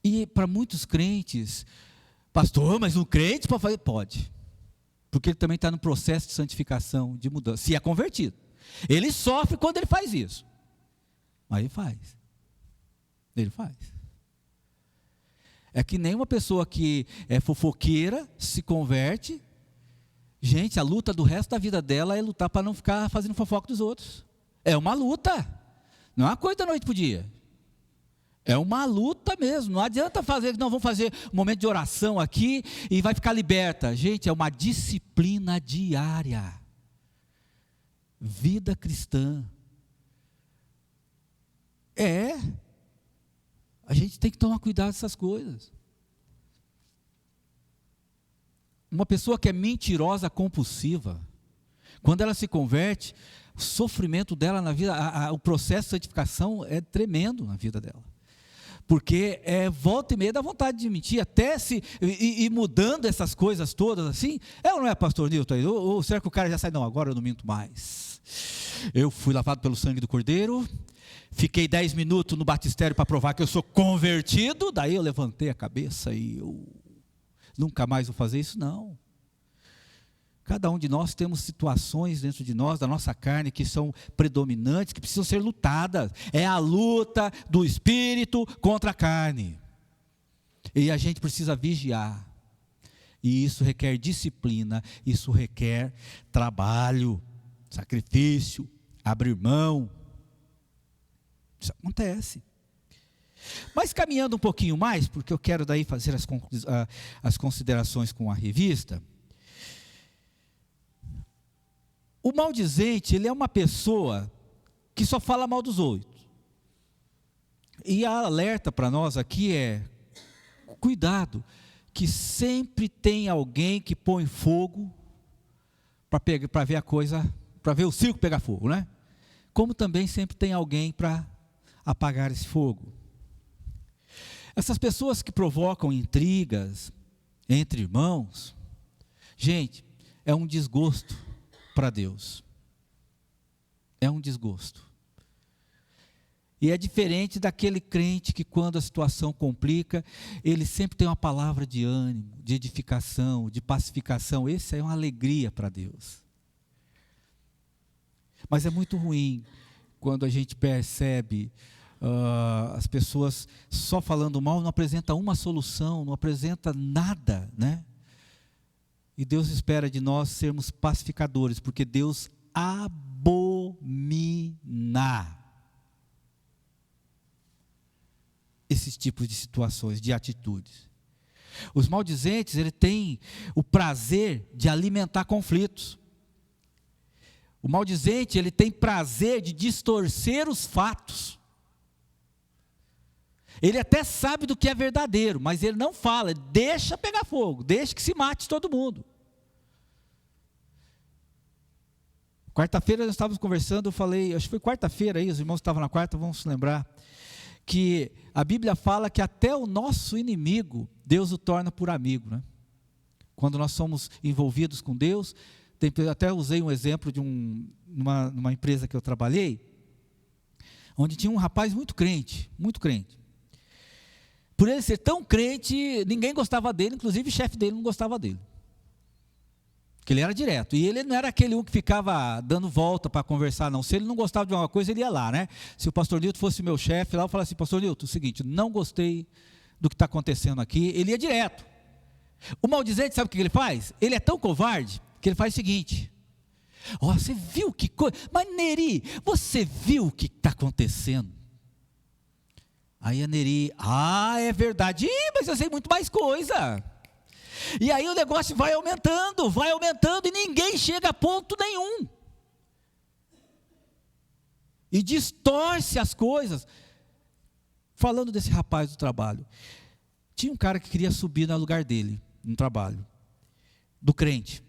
E para muitos crentes, pastor, mas um crente pode fazer? Pode. Porque ele também está no processo de santificação, de mudança, se é convertido. Ele sofre quando ele faz isso. Mas ele faz. Ele faz. É que nem uma pessoa que é fofoqueira, se converte. Gente, a luta do resto da vida dela é lutar para não ficar fazendo fofoca dos outros. É uma luta. Não é uma coisa da noite para o dia. É uma luta mesmo. Não adianta fazer, não, vamos fazer um momento de oração aqui e vai ficar liberta. Gente, é uma disciplina diária. Vida cristã. A gente tem que tomar cuidado dessas coisas. Uma pessoa que é mentirosa compulsiva, quando ela se converte, o sofrimento dela na vida, o processo de santificação é tremendo na vida dela. Porque volta e meia dá vontade de mentir, até se ir mudando essas coisas todas assim. Ou não é, pastor Nilton? Ou será que o cara já sai? Não, agora eu não minto mais. Eu fui lavado pelo sangue do Cordeiro, fiquei 10 minutos no batistério para provar que eu sou convertido, daí eu levantei a cabeça e eu nunca mais vou fazer isso, não. Cada um de nós temos situações dentro de nós, da nossa carne, que são predominantes, que precisam ser lutadas. É a luta do espírito contra a carne. E a gente precisa vigiar. E isso requer disciplina, isso requer trabalho, sacrifício, abrir mão. Isso acontece. Mas caminhando um pouquinho mais, porque eu quero daí fazer as considerações com a revista. O maldizente, ele é uma pessoa que só fala mal dos outros. E a alerta para nós aqui é, cuidado, que sempre tem alguém que põe fogo para ver a coisa, para ver o circo pegar fogo, né? Como também sempre tem alguém para apagar esse fogo. Essas pessoas que provocam intrigas entre irmãos, gente, é um desgosto para Deus. É um desgosto. E é diferente daquele crente que, quando a situação complica, ele sempre tem uma palavra de ânimo, de edificação, de pacificação. Esse é uma alegria para Deus. Mas é muito ruim quando a gente percebe as pessoas só falando mal, não apresenta uma solução, não apresenta nada, né? E Deus espera de nós sermos pacificadores, porque Deus abomina esses tipos de situações, de atitudes. Os maldizentes, ele tem o prazer de alimentar conflitos. O maldizente, ele tem prazer de distorcer os fatos. Ele até sabe do que é verdadeiro, mas ele não fala, deixa pegar fogo, deixa que se mate todo mundo. Quarta-feira nós estávamos conversando, eu falei, acho que foi quarta-feira aí, os irmãos estavam na quarta, vamos se lembrar, que a Bíblia fala que até o nosso inimigo, Deus o torna por amigo, né? Quando nós somos envolvidos com Deus, até usei um exemplo de numa empresa que eu trabalhei, onde tinha um rapaz muito crente, muito crente. Por ele ser tão crente, ninguém gostava dele, inclusive o chefe dele não gostava dele. Porque ele era direto. E ele não era aquele um que ficava dando volta para conversar, não. Se ele não gostava de uma coisa, ele ia lá, né? Se o pastor Nilton fosse meu chefe lá, eu falasse assim, pastor Nilton, é o seguinte, não gostei do que está acontecendo aqui. Ele ia direto. O maldizente, sabe o que ele faz? Ele é tão covarde que ele faz o seguinte. Ó, você viu que coisa? Mas Neri, você viu o que está acontecendo? Aí a Neri, é verdade, mas eu sei muito mais coisa. E aí o negócio vai aumentando e ninguém chega a ponto nenhum. E distorce as coisas. Falando desse rapaz do trabalho, tinha um cara que queria subir no lugar dele, no trabalho, do crente,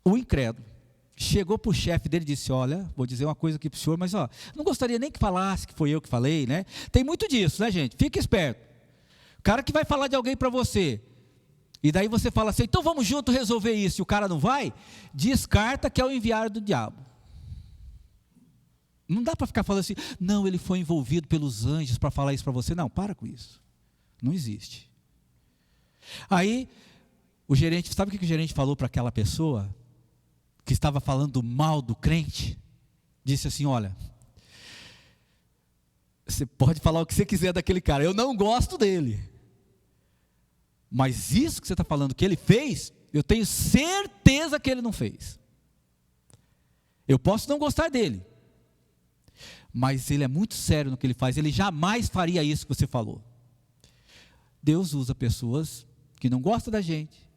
o incrédulo. Chegou para o chefe dele e disse, olha, vou dizer uma coisa aqui para o senhor, mas não gostaria nem que falasse que foi eu que falei, né? Tem muito disso, né, gente? Fica esperto. O cara que vai falar de alguém para você, e daí você fala assim, então vamos junto resolver isso, e o cara não vai, descarta que é o enviado do diabo. Não dá para ficar falando assim, não, ele foi envolvido pelos anjos para falar isso para você. Não, para com isso. Não existe. Aí, o gerente, sabe o que o gerente falou para aquela pessoa que estava falando mal do crente? Disse assim, olha, você pode falar o que você quiser daquele cara, eu não gosto dele, mas isso que você está falando que ele fez, eu tenho certeza que ele não fez. Eu posso não gostar dele, mas ele é muito sério no que ele faz, ele jamais faria isso que você falou. Deus usa pessoas que não gostam da gente,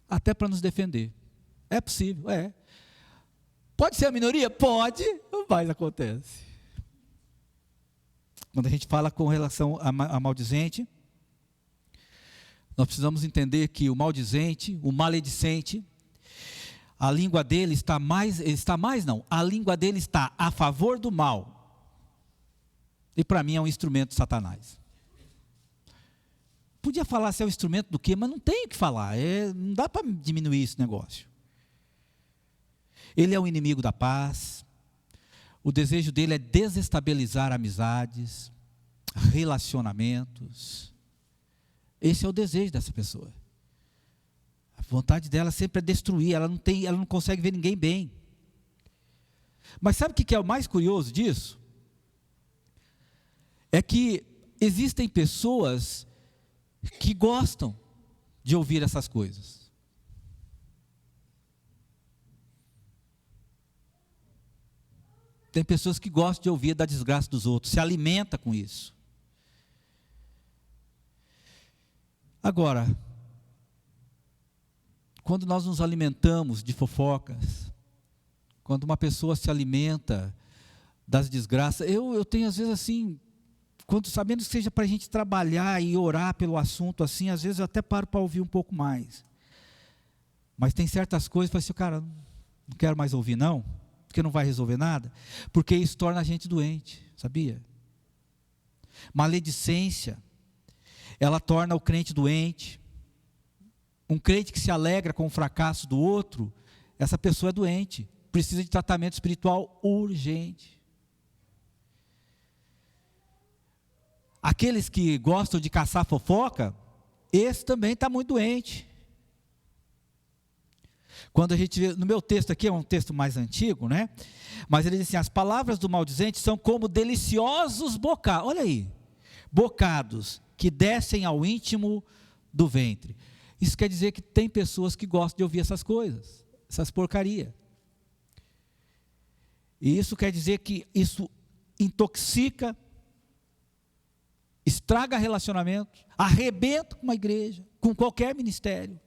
até para nos defender. É possível, é. Pode ser a minoria? Pode, mas acontece. Quando a gente fala com relação a maldizente, nós precisamos entender que o maldizente, o maledicente, a língua dele a língua dele está a favor do mal. E para mim é um instrumento de Satanás. Podia falar se é um instrumento do quê, mas não tem o que falar, não dá para diminuir esse negócio. Ele é o inimigo da paz, o desejo dele é desestabilizar amizades, relacionamentos. Esse é o desejo dessa pessoa. A vontade dela sempre é destruir, ela não consegue ver ninguém bem. Mas sabe o que é o mais curioso disso? É que existem pessoas que gostam de ouvir essas coisas. Tem pessoas que gostam de ouvir da desgraça dos outros, se alimenta com isso. Agora, quando nós nos alimentamos de fofocas, quando uma pessoa se alimenta das desgraças, eu tenho às vezes assim, quando sabendo que seja para a gente trabalhar e orar pelo assunto assim, às vezes eu até paro para ouvir um pouco mais. Mas tem certas coisas que eu falo assim, cara, não quero mais ouvir não, porque não vai resolver nada, porque isso torna a gente doente, sabia? Maledicência, ela torna o crente doente. Um crente que se alegra com o fracasso do outro, essa pessoa é doente, precisa de tratamento espiritual urgente. Aqueles que gostam de caçar fofoca, esse também está muito doente. Quando a gente vê, no meu texto aqui, é um texto mais antigo, né? Mas ele diz assim, as palavras do maldizente são como deliciosos bocados, olha aí, bocados que descem ao íntimo do ventre. Isso quer dizer que tem pessoas que gostam de ouvir essas coisas, essas porcarias. E isso quer dizer que isso intoxica, estraga relacionamento, arrebenta com uma igreja, com qualquer ministério.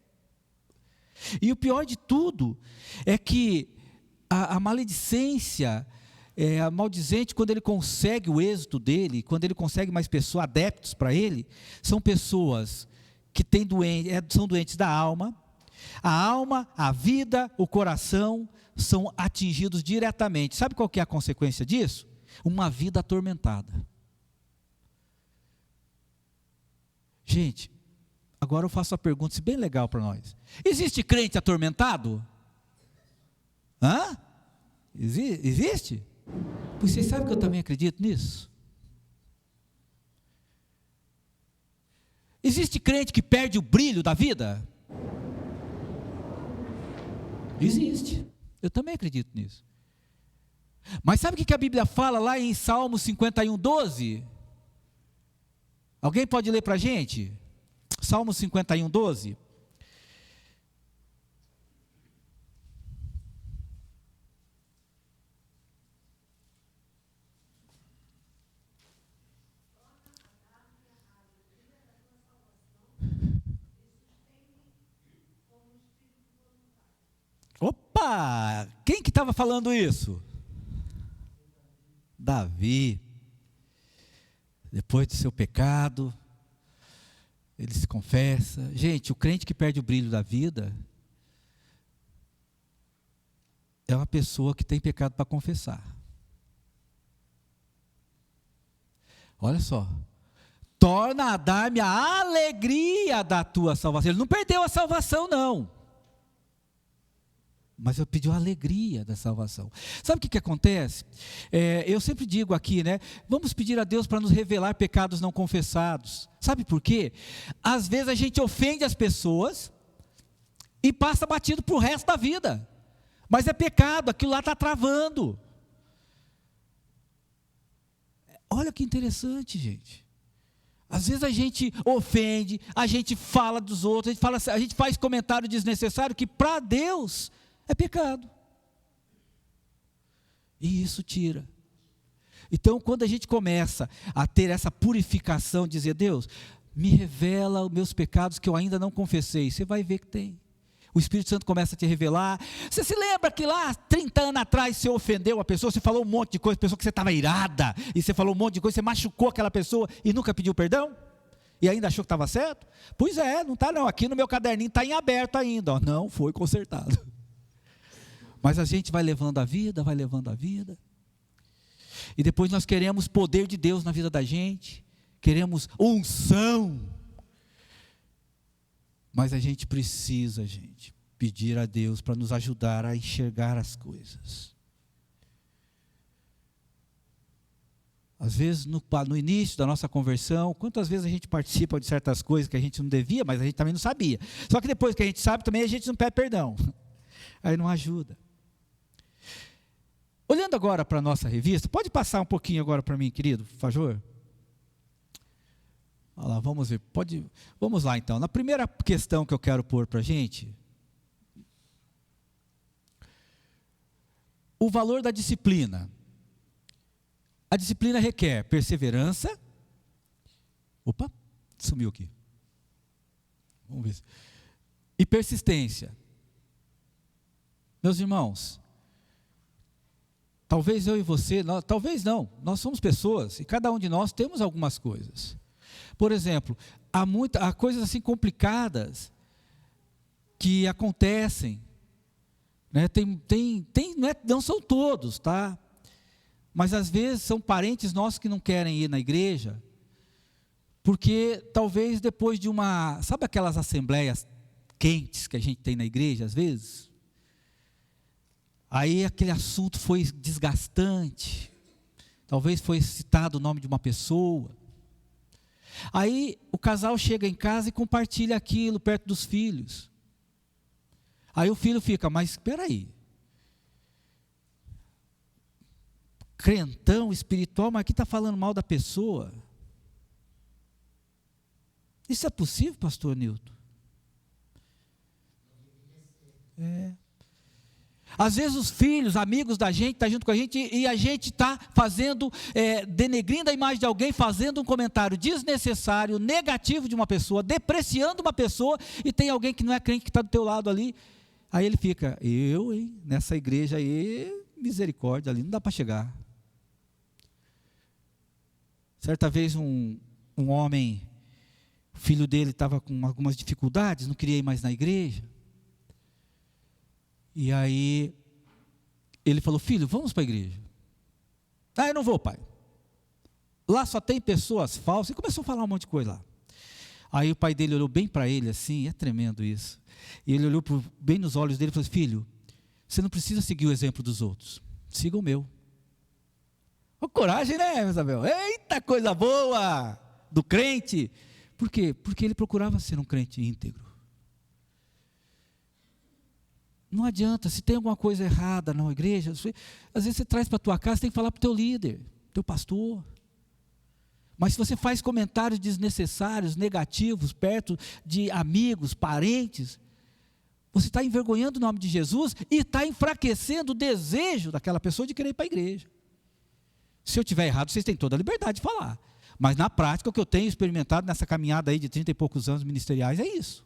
E o pior de tudo é que a maledicência, a maldizente, quando ele consegue o êxito dele, quando ele consegue mais pessoas, adeptos para ele, são pessoas que são doentes da alma. A alma, a vida, o coração são atingidos diretamente. Sabe qual que é a consequência disso? Uma vida atormentada. Gente, agora eu faço uma pergunta bem legal para nós. Existe crente atormentado? Hã? Existe? Pois vocês sabem que eu também acredito nisso. Existe crente que perde o brilho da vida? Existe. Eu também acredito nisso. Mas sabe o que a Bíblia fala lá em Salmo 51, 12? Alguém pode ler para a gente? Salmo 51, 12. Opa! Quem que estava falando isso? Davi. Depois do seu pecado, ele se confessa. Gente, o crente que perde o brilho da vida é uma pessoa que tem pecado para confessar. Olha só. Torna a dar-me a alegria da tua salvação. Ele não perdeu a salvação, não. Mas eu pedi a alegria da salvação. Sabe o que acontece? Eu sempre digo aqui, né? Vamos pedir a Deus para nos revelar pecados não confessados. Sabe por quê? Às vezes a gente ofende as pessoas e passa batido para o resto da vida. Mas é pecado, aquilo lá está travando. Olha que interessante, gente. Às vezes a gente ofende, a gente fala dos outros, a gente faz comentário desnecessário que para Deus é pecado. E isso tira. Então, quando a gente começa a ter essa purificação, dizer, Deus, me revela os meus pecados que eu ainda não confessei, você vai ver que tem. o Espírito Santo começa a te revelar. Você se lembra que lá 30 anos atrás você ofendeu a pessoa, você falou um monte de coisa, pessoa que você estava irada, e você falou um monte de coisa, você machucou aquela pessoa e nunca pediu perdão? E ainda achou que estava certo? Pois é, não está não, aqui no meu caderninho está em aberto ainda, ó. Não foi consertado. Mas a gente vai levando a vida, e depois nós queremos poder de Deus na vida da gente, queremos unção, mas a gente precisa, pedir a Deus para nos ajudar a enxergar as coisas. Às vezes, no início da nossa conversão, quantas vezes a gente participa de certas coisas que a gente não devia, mas a gente também não sabia. Só que depois que a gente sabe, também a gente não pede perdão. Aí não ajuda. Olhando agora para a nossa revista, pode passar um pouquinho agora para mim, querido, por favor? Olha lá, vamos ver. Vamos lá então. Na primeira questão que eu quero pôr para a gente, o valor da disciplina. A disciplina requer perseverança. Opa, sumiu aqui. Vamos ver. E persistência. Meus irmãos, talvez eu e você, talvez não, nós somos pessoas e cada um de nós temos algumas coisas. Por exemplo, há coisas assim complicadas que acontecem, né? Não são todos, tá? Mas às vezes são parentes nossos que não querem ir na igreja, porque talvez depois de sabe aquelas assembleias quentes que a gente tem na igreja às vezes? Aí aquele assunto foi desgastante, talvez foi citado o nome de uma pessoa, aí o casal chega em casa e compartilha aquilo perto dos filhos, aí o filho fica, mas espera aí, crentão espiritual, mas aqui está falando mal da pessoa, isso é possível, pastor Nilton? Às vezes os filhos, amigos da gente, estão junto com a gente, e a gente está fazendo, denegrindo a imagem de alguém, fazendo um comentário desnecessário, negativo de uma pessoa, depreciando uma pessoa, e tem alguém que não é crente que está do teu lado ali, aí ele fica, nessa igreja aí, misericórdia, ali não dá para chegar. Certa vez um homem, o filho dele estava com algumas dificuldades, não queria ir mais na igreja, e aí ele falou, filho, vamos para a igreja. Eu não vou, pai, lá só tem pessoas falsas, e começou a falar um monte de coisa lá. Aí o pai dele olhou bem para ele assim, é tremendo isso, e ele olhou bem nos olhos dele e falou, filho, você não precisa seguir o exemplo dos outros, siga o meu. Coragem, né, Isabel? Eita, coisa boa do crente. Por quê? Porque ele procurava ser um crente íntegro. Não adianta, se tem alguma coisa errada na igreja, às vezes você traz para a tua casa, você tem que falar para o teu líder, teu pastor. Mas se você faz comentários desnecessários, negativos, perto de amigos, parentes, você está envergonhando o nome de Jesus e está enfraquecendo o desejo daquela pessoa de querer ir para a igreja. Se eu estiver errado, vocês têm toda a liberdade de falar. Mas na prática, o que eu tenho experimentado nessa caminhada aí de 30 e poucos anos ministeriais é isso.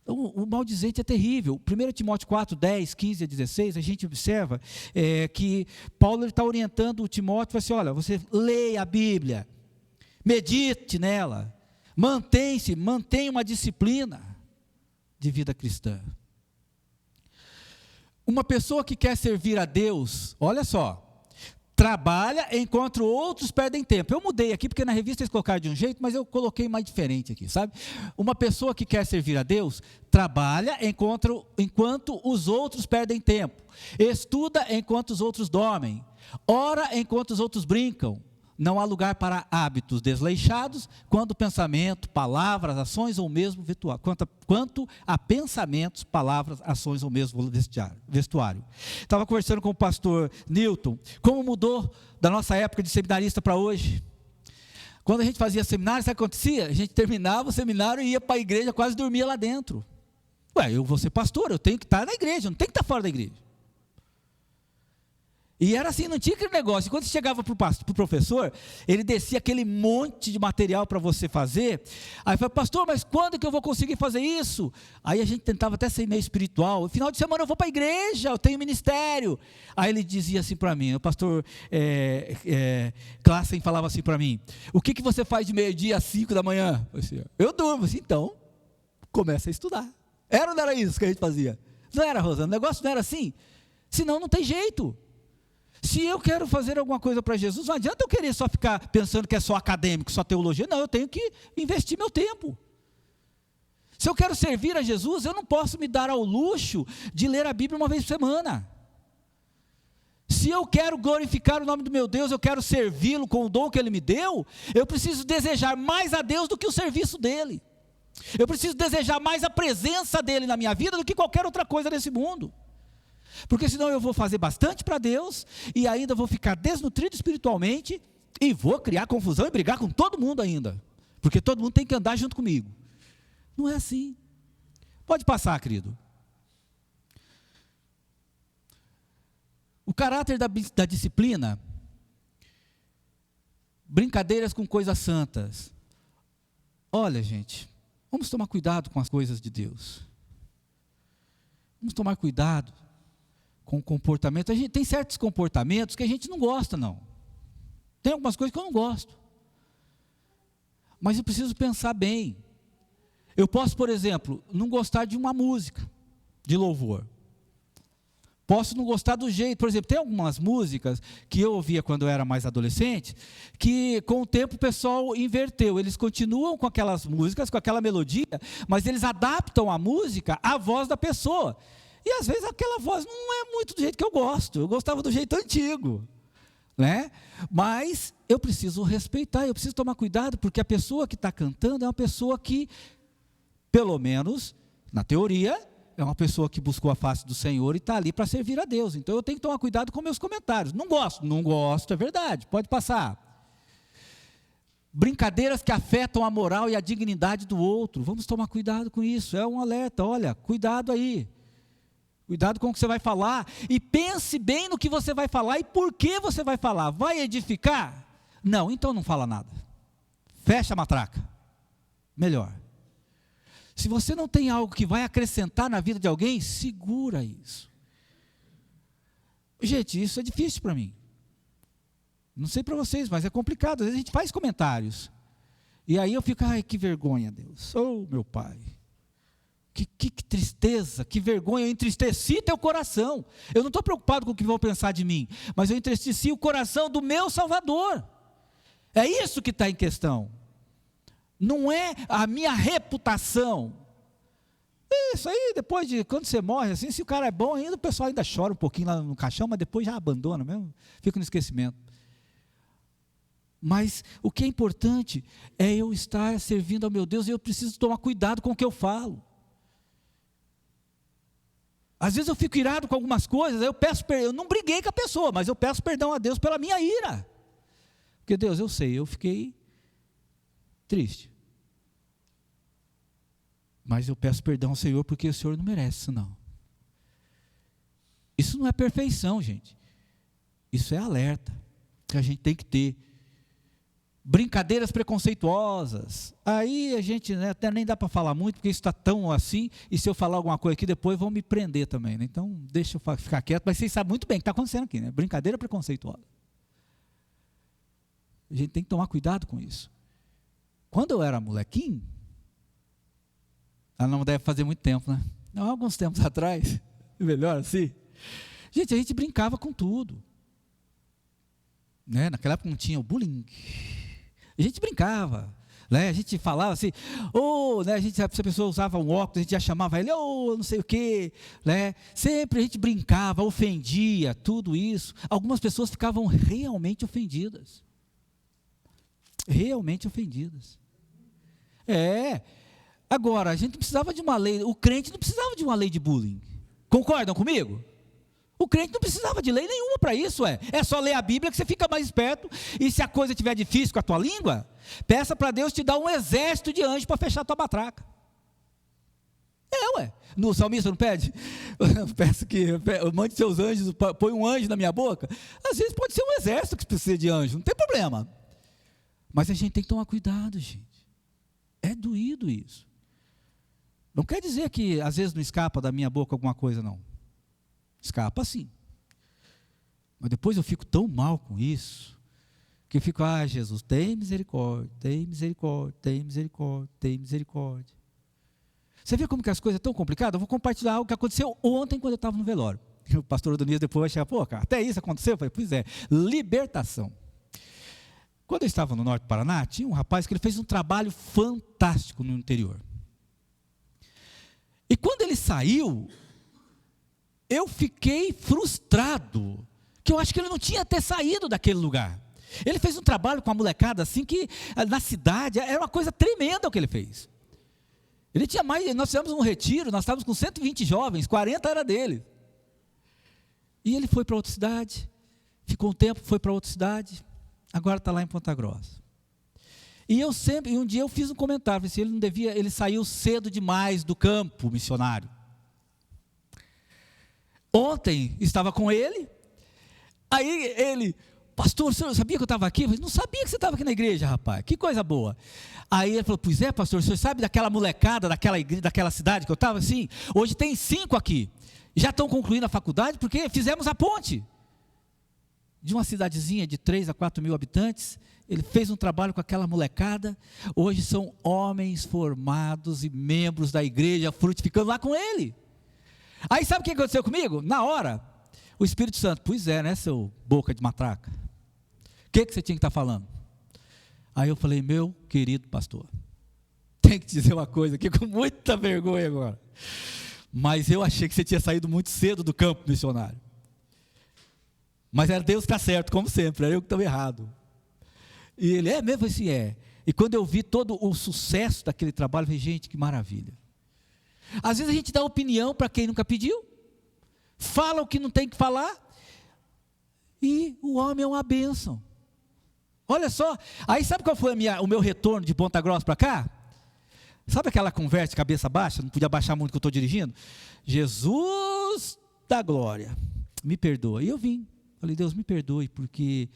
Então, o maldizente é terrível. 1 Timóteo 4, 10, 15 a 16, a gente observa que Paulo está orientando o Timóteo, assim, olha, você leia a Bíblia, medite nela, mantenha uma disciplina de vida cristã. Uma pessoa que quer servir a Deus, olha só, trabalha enquanto outros perdem tempo. Eu mudei aqui porque na revista eles colocaram de um jeito, mas eu coloquei mais diferente aqui, sabe? Uma pessoa que quer servir a Deus, trabalha enquanto os outros perdem tempo, estuda enquanto os outros dormem, ora enquanto os outros brincam. Não há lugar para hábitos desleixados, quando pensamento, palavras, ações ou mesmo quanto a pensamentos, palavras, ações ou mesmo vestuário. Estava conversando com o pastor Nilton, como mudou da nossa época de seminarista para hoje. Quando a gente fazia seminário, sabe o que acontecia? A gente terminava o seminário e ia para a igreja, quase dormia lá dentro. Eu vou ser pastor, eu tenho que estar na igreja, eu não tenho que estar fora da igreja. E era assim, não tinha aquele negócio. Quando você chegava para o professor, ele descia aquele monte de material para você fazer. Aí falava, pastor, mas quando que eu vou conseguir fazer isso? Aí a gente tentava até ser meio espiritual. No final de semana eu vou para a igreja, eu tenho ministério. Aí ele dizia assim para mim, o pastor Klassen falava assim para mim, o que você faz de meio-dia às 5 da manhã? Eu durmo. Assim, então, começa a estudar. Era ou não era isso que a gente fazia? Não era, Rosana? O negócio não era assim? Senão não tem jeito. Se eu quero fazer alguma coisa para Jesus, não adianta eu querer só ficar pensando que é só acadêmico, só teologia. Não, eu tenho que investir meu tempo. Se eu quero servir a Jesus, eu não posso me dar ao luxo de ler a Bíblia uma vez por semana. Se eu quero glorificar o nome do meu Deus, eu quero servi-lo com o dom que Ele me deu, eu preciso desejar mais a Deus do que o serviço dEle. Eu preciso desejar mais a presença dEle na minha vida do que qualquer outra coisa nesse mundo. Porque senão eu vou fazer bastante para Deus e ainda vou ficar desnutrido espiritualmente e vou criar confusão e brigar com todo mundo ainda. Porque todo mundo tem que andar junto comigo. Não é assim. Pode passar, querido. O caráter da disciplina, brincadeiras com coisas santas. Olha, gente, vamos tomar cuidado com as coisas de Deus. Vamos tomar cuidado com o comportamento. A gente tem certos comportamentos que a gente não gosta, não. Tem algumas coisas que eu não gosto. Mas eu preciso pensar bem. Eu posso, por exemplo, não gostar de uma música de louvor. Posso não gostar do jeito. Por exemplo, tem algumas músicas que eu ouvia quando eu era mais adolescente, que com o tempo o pessoal inverteu. Eles continuam com aquelas músicas, com aquela melodia, mas eles adaptam a música à voz da pessoa. E às vezes aquela voz não é muito do jeito que eu gosto. Eu gostava do jeito antigo, né? Mas eu preciso respeitar, eu preciso tomar cuidado, porque a pessoa que está cantando é uma pessoa que, pelo menos na teoria, é uma pessoa que buscou a face do Senhor e está ali para servir a Deus. Então eu tenho que tomar cuidado com meus comentários. Não gosto, é verdade, pode passar. Brincadeiras que afetam a moral e a dignidade do outro. Vamos tomar cuidado com isso. É um alerta, olha, cuidado aí. Cuidado com o que você vai falar. E pense bem no que você vai falar e por que você vai falar. Vai edificar? Não, então não fala nada. Fecha a matraca. Melhor. Se você não tem algo que vai acrescentar na vida de alguém, segura isso. Gente, isso é difícil para mim. Não sei para vocês, mas é complicado. Às vezes a gente faz comentários. E aí eu fico, ai, que vergonha, Deus. Oh, meu Pai. Que tristeza, que vergonha. Eu entristeci teu coração. Eu não estou preocupado com o que vão pensar de mim, mas eu entristeci o coração do meu Salvador. É isso que está em questão. Não é a minha reputação. Isso aí, depois de, quando você morre, assim, se o cara é bom ainda, o pessoal ainda chora um pouquinho lá no caixão, mas depois já abandona mesmo, fica no esquecimento. Mas o que é importante é eu estar servindo ao meu Deus e eu preciso tomar cuidado com o que eu falo. Às vezes eu fico irado com algumas coisas, aí eu peço perdão, eu não briguei com a pessoa, mas eu peço perdão a Deus pela minha ira. Porque Deus, eu sei, eu fiquei triste. Mas eu peço perdão ao Senhor porque o Senhor não merece isso não. Isso não é perfeição, gente. Isso é alerta que a gente tem que ter. Brincadeiras preconceituosas. Aí a gente, né, até nem dá para falar muito, porque isso está tão assim, e se eu falar alguma coisa aqui depois vão me prender também, né? Então deixa eu ficar quieto, mas vocês sabem muito bem o que está acontecendo aqui, né? Brincadeira preconceituosa. A gente tem que tomar cuidado com isso. Quando eu era molequinho, não deve fazer muito tempo, né? Não, alguns tempos atrás, melhor assim. Gente, a gente brincava com tudo. Né? Naquela época não tinha o bullying. A gente brincava. Né? A gente falava assim, né? Se a pessoa usava um óculos, a gente já chamava ele, não sei o quê. Né? Sempre a gente brincava, ofendia, tudo isso. Algumas pessoas ficavam realmente ofendidas. Realmente ofendidas. Agora, a gente não precisava de uma lei, o crente não precisava de uma lei de bullying. Concordam comigo? O crente não precisava de lei nenhuma para isso, é só ler a Bíblia que você fica mais esperto, e se a coisa estiver difícil com a tua língua, peça para Deus te dar um exército de anjos para fechar a tua matraca. Ué. No salmista não pede? Peço que mande seus anjos, põe um anjo na minha boca. Às vezes pode ser um exército que precisa de anjo, não tem problema. Mas a gente tem que tomar cuidado, gente. É doído isso. Não quer dizer que às vezes não escapa da minha boca alguma coisa, não. Escapa sim. Mas depois eu fico tão mal com isso, que eu fico, Jesus, tem misericórdia, tem misericórdia, tem misericórdia, tem misericórdia. Você vê como que as coisas estão complicadas? Eu vou compartilhar algo que aconteceu ontem quando eu estava no velório. O pastor Adonias depois vai chegar, cara, até isso aconteceu? Eu falei, pois é, libertação. Quando eu estava no norte do Paraná, tinha um rapaz que ele fez um trabalho fantástico no interior. E quando ele saiu, eu fiquei frustrado, que eu acho que ele não tinha até saído daquele lugar. Ele fez um trabalho com a molecada assim, que na cidade, era uma coisa tremenda o que ele fez. Ele tinha mais, nós fizemos um retiro, nós estávamos com 120 jovens, 40 era dele. E ele foi para outra cidade, ficou um tempo, foi para outra cidade, agora está lá em Ponta Grossa. E um dia eu fiz um comentário, assim, ele saiu cedo demais do campo missionário. Ontem estava com ele, aí ele, pastor, o senhor sabia que eu estava aqui? Eu falei, não sabia que você estava aqui na igreja, rapaz, que coisa boa. Aí ele falou, pois é, pastor, o senhor sabe daquela molecada, daquela igreja, daquela cidade que eu estava? Sim, hoje tem 5 aqui, já estão concluindo a faculdade, porque fizemos a ponte. De uma cidadezinha de 3 a 4 mil habitantes, ele fez um trabalho com aquela molecada, hoje são homens formados e membros da igreja, frutificando lá com ele. Aí sabe o que aconteceu comigo? Na hora, o Espírito Santo, pois é, né, seu boca de matraca? O que você tinha que estar falando? Aí eu falei, meu querido pastor, tem que te dizer uma coisa aqui com muita vergonha agora, mas eu achei que você tinha saído muito cedo do campo missionário. Mas era Deus que está certo, como sempre, era eu que estava errado. E ele, é mesmo? Assim, é. E quando eu vi todo o sucesso daquele trabalho, eu falei, gente, que maravilha. Às vezes a gente dá opinião para quem nunca pediu, fala o que não tem que falar, e o homem é uma bênção. Olha só, aí sabe qual foi o meu retorno de Ponta Grossa para cá? Sabe aquela conversa de cabeça baixa, não podia baixar muito que eu estou dirigindo? Jesus da glória, me perdoa. E eu vim. Falei, Deus, me perdoe, porque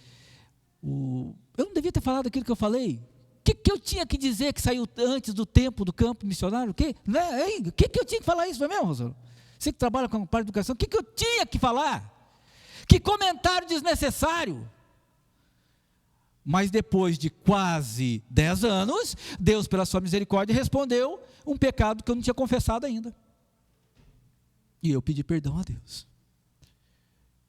eu não devia ter falado aquilo que eu falei. O que eu tinha que dizer que saiu antes do tempo do campo missionário? O que eu tinha que falar isso, não é mesmo, Rosana? Você que trabalha com a parte de educação, o que eu tinha que falar? Que comentário desnecessário. Mas depois de quase 10 anos, Deus, pela sua misericórdia, respondeu um pecado que eu não tinha confessado ainda. E eu pedi perdão a Deus.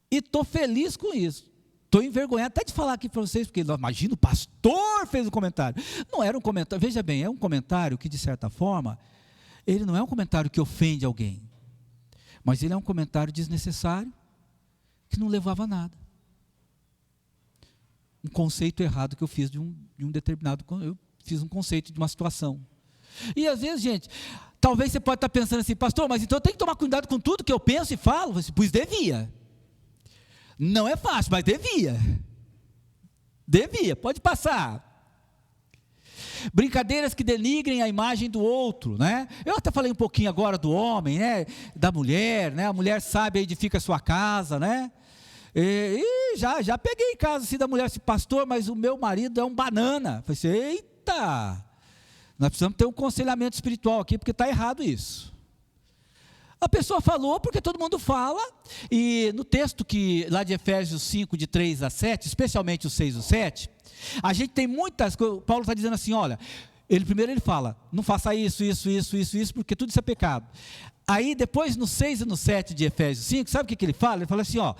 E estou feliz com isso. Estou envergonhado até de falar aqui para vocês, porque imagina, o pastor fez um comentário. Não era um comentário, veja bem, é um comentário que de certa forma, ele não é um comentário que ofende alguém, mas ele é um comentário desnecessário, que não levava a nada. Um conceito errado que eu fiz de um determinado, eu fiz um conceito de uma situação. E às vezes, gente, talvez você pode estar pensando assim, pastor, mas então eu tenho que tomar cuidado com tudo que eu penso e falo. Pois devia. Não é fácil, mas devia. Devia, pode passar. Brincadeiras que denigrem a imagem do outro, né? Eu até falei um pouquinho agora do homem, né? Da mulher, né? A mulher sábia edifica a sua casa, né? E já peguei em casa assim da mulher, assim, pastor, mas o meu marido é um banana. Eu falei assim, eita, nós precisamos ter um aconselhamento espiritual aqui, porque está errado isso. A pessoa falou porque todo mundo fala, e no texto lá de Efésios 5, de 3 a 7, especialmente o 6 e o 7, a gente tem muitas coisas. Paulo está dizendo assim, olha, primeiro ele fala, não faça isso, porque tudo isso é pecado. Aí depois no 6 e no 7 de Efésios 5, sabe o que ele fala? Ele fala assim, ó,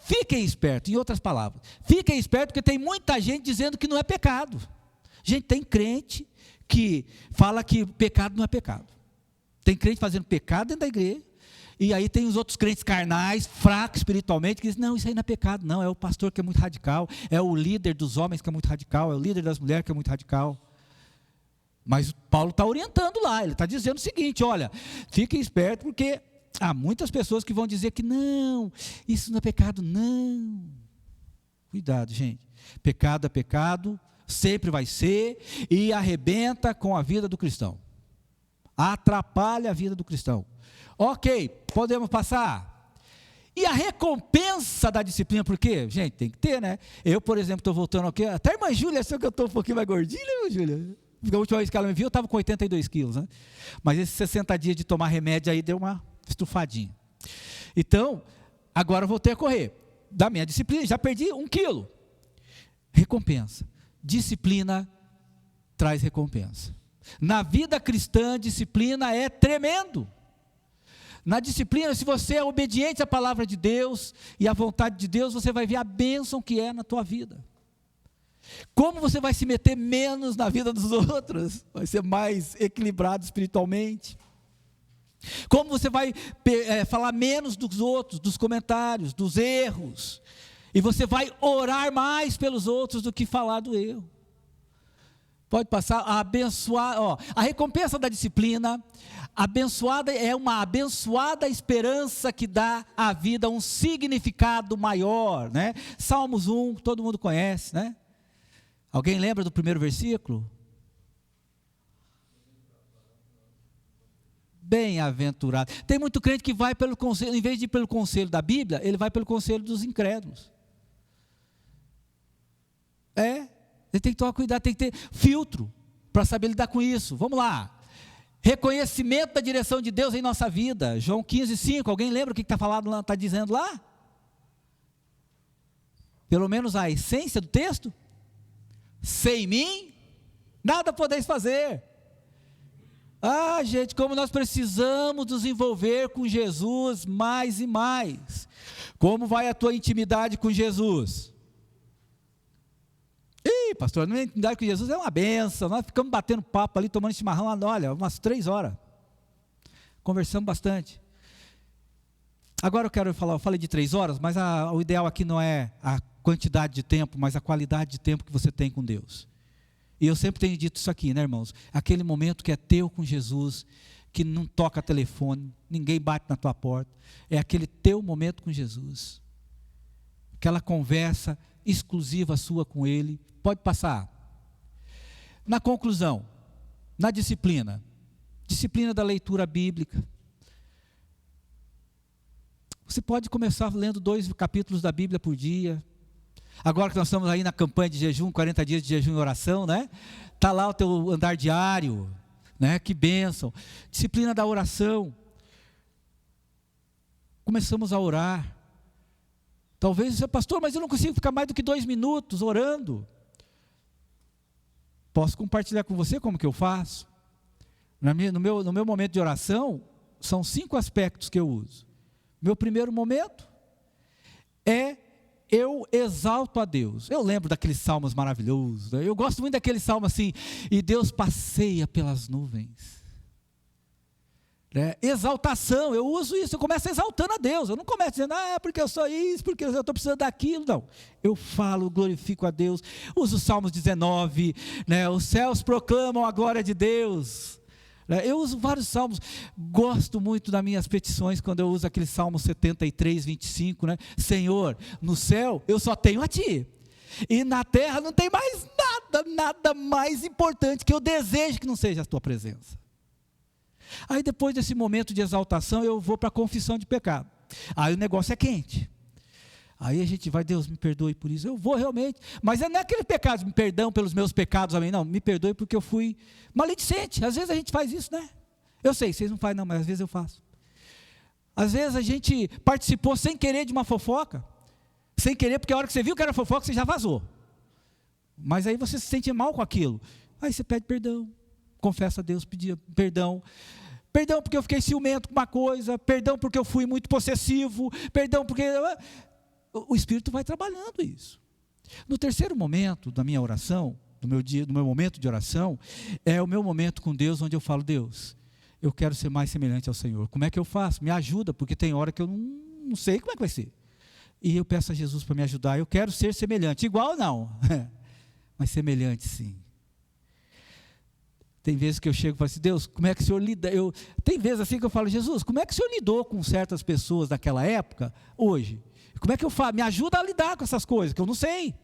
fiquem espertos, em outras palavras, fiquem espertos porque tem muita gente dizendo que não é pecado. Gente, tem crente que fala que pecado não é pecado. Tem crente fazendo pecado dentro da igreja, e aí tem os outros crentes carnais, fracos espiritualmente, que dizem, não, isso aí não é pecado, não, é o pastor que é muito radical, é o líder dos homens que é muito radical, é o líder das mulheres que é muito radical. Mas Paulo está orientando lá, ele está dizendo o seguinte, olha, fiquem espertos, porque há muitas pessoas que vão dizer que não, isso não é pecado, não. Cuidado, gente, pecado é pecado, sempre vai ser, e arrebenta com a vida do cristão. Atrapalha a vida do cristão. Ok, podemos passar. E a recompensa da disciplina, por quê? Gente, tem que ter, né? Eu, por exemplo, estou voltando aqui, até a irmã Júlia, só que eu estou um pouquinho mais gordinha, né, irmã Júlia? Porque a última vez que ela me viu, eu estava com 82 quilos, né? Mas esses 60 dias de tomar remédio aí deu uma estufadinha. Então, agora eu voltei a correr. Da minha disciplina, já perdi 1 quilo. Recompensa. Disciplina traz recompensa. Na vida cristã, disciplina é tremendo. Na disciplina, se você é obediente à palavra de Deus e à vontade de Deus, você vai ver a bênção que é na tua vida. Como você vai se meter menos na vida dos outros, vai ser mais equilibrado espiritualmente. Como você vai falar menos dos outros, dos comentários, dos erros. E você vai orar mais pelos outros do que falar do erro. Pode passar a abençoar, a recompensa da disciplina, abençoada é uma abençoada esperança que dá à vida um significado maior, né? Salmos 1, todo mundo conhece, né? Alguém lembra do primeiro versículo? Bem-aventurado. Tem muito crente que vai pelo conselho, em vez de ir pelo conselho da Bíblia, ele vai pelo conselho dos incrédulos. Ele tem que tomar cuidado, tem que ter filtro para saber lidar com isso. Vamos lá. Reconhecimento da direção de Deus em nossa vida. João 15:5. Alguém lembra o que está falado lá, está dizendo lá? Pelo menos a essência do texto. Sem mim, nada podeis fazer. Gente, como nós precisamos nos envolver com Jesus mais e mais. Como vai a tua intimidade com Jesus? Pastor, a minha intimidade com Jesus é uma benção. Nós ficamos batendo papo ali, tomando chimarrão, olha, umas 3 horas. Conversamos bastante. Agora eu falei de 3 horas, mas o ideal aqui não é a quantidade de tempo, mas a qualidade de tempo que você tem com Deus. E eu sempre tenho dito isso aqui, né, irmãos? Aquele momento que é teu com Jesus, que não toca telefone, ninguém bate na tua porta. É aquele teu momento com Jesus. Aquela conversa exclusiva sua com Ele. Pode passar. Na conclusão, na disciplina da leitura bíblica. Você pode começar lendo 2 capítulos da Bíblia por dia. Agora que nós estamos aí na campanha de jejum, 40 dias de jejum e oração, né? Está lá o teu andar diário, né? Que bênção. Disciplina da oração. Começamos a orar. Talvez você, pastor, mas eu não consigo ficar mais do que 2 minutos orando. Posso compartilhar com você como que eu faço? No meu momento de oração, são 5 aspectos que eu uso. Meu primeiro momento é eu exalto a Deus. Eu lembro daqueles salmos maravilhosos. Né? Eu gosto muito daquele salmo assim, e Deus passeia pelas nuvens. Exaltação, eu uso isso, eu começo exaltando a Deus, eu não começo dizendo, porque eu sou isso, porque eu estou precisando daquilo, não, eu falo, glorifico a Deus, uso o Salmos 19, né? Os céus proclamam a glória de Deus, né? Eu uso vários salmos, gosto muito das minhas petições, quando eu uso aquele Salmo 73, 25, né? Senhor, no céu eu só tenho a Ti, e na terra não tem mais nada mais importante que eu desejo que não seja a Tua presença. Aí depois desse momento de exaltação, eu vou para a confissão de pecado. Aí o negócio é quente. Aí a gente vai, Deus me perdoe por isso. Eu vou realmente, mas não é aquele pecado, me perdão pelos meus pecados, amém. Não, me perdoe porque eu fui maledicente. Às vezes a gente faz isso, né? Eu sei, vocês não fazem não, mas às vezes eu faço. Às vezes a gente participou sem querer de uma fofoca. Sem querer, porque a hora que você viu que era fofoca, você já vazou. Mas aí você se sente mal com aquilo. Aí você pede perdão. Confessa a Deus, pedir perdão. Perdão porque eu fiquei ciumento com uma coisa. Perdão porque eu fui muito possessivo. Perdão porque... O Espírito vai trabalhando isso. No terceiro momento da minha oração, do meu momento de oração, é o meu momento com Deus, onde eu falo, Deus, eu quero ser mais semelhante ao Senhor. Como é que eu faço? Me ajuda, porque tem hora que eu não sei como é que vai ser. E eu peço a Jesus para me ajudar. Eu quero ser semelhante. Igual não, mas semelhante sim. Tem vezes que eu chego e falo assim, Deus, como é que o Senhor lida? Tem vezes assim que eu falo, Jesus, como é que o Senhor lidou com certas pessoas naquela época, hoje? Como é que eu faço? Me ajuda a lidar com essas coisas, que eu não sei.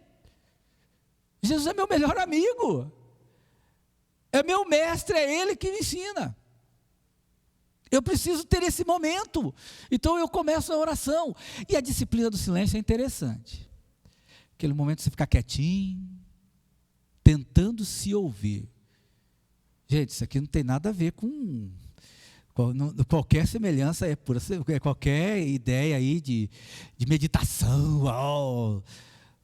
Jesus é meu melhor amigo. É meu mestre, é Ele que me ensina. Eu preciso ter esse momento. Então eu começo a oração. E a disciplina do silêncio é interessante. Aquele momento de você ficar quietinho, tentando se ouvir. Gente, isso aqui não tem nada a ver com qualquer semelhança, qualquer ideia aí de meditação,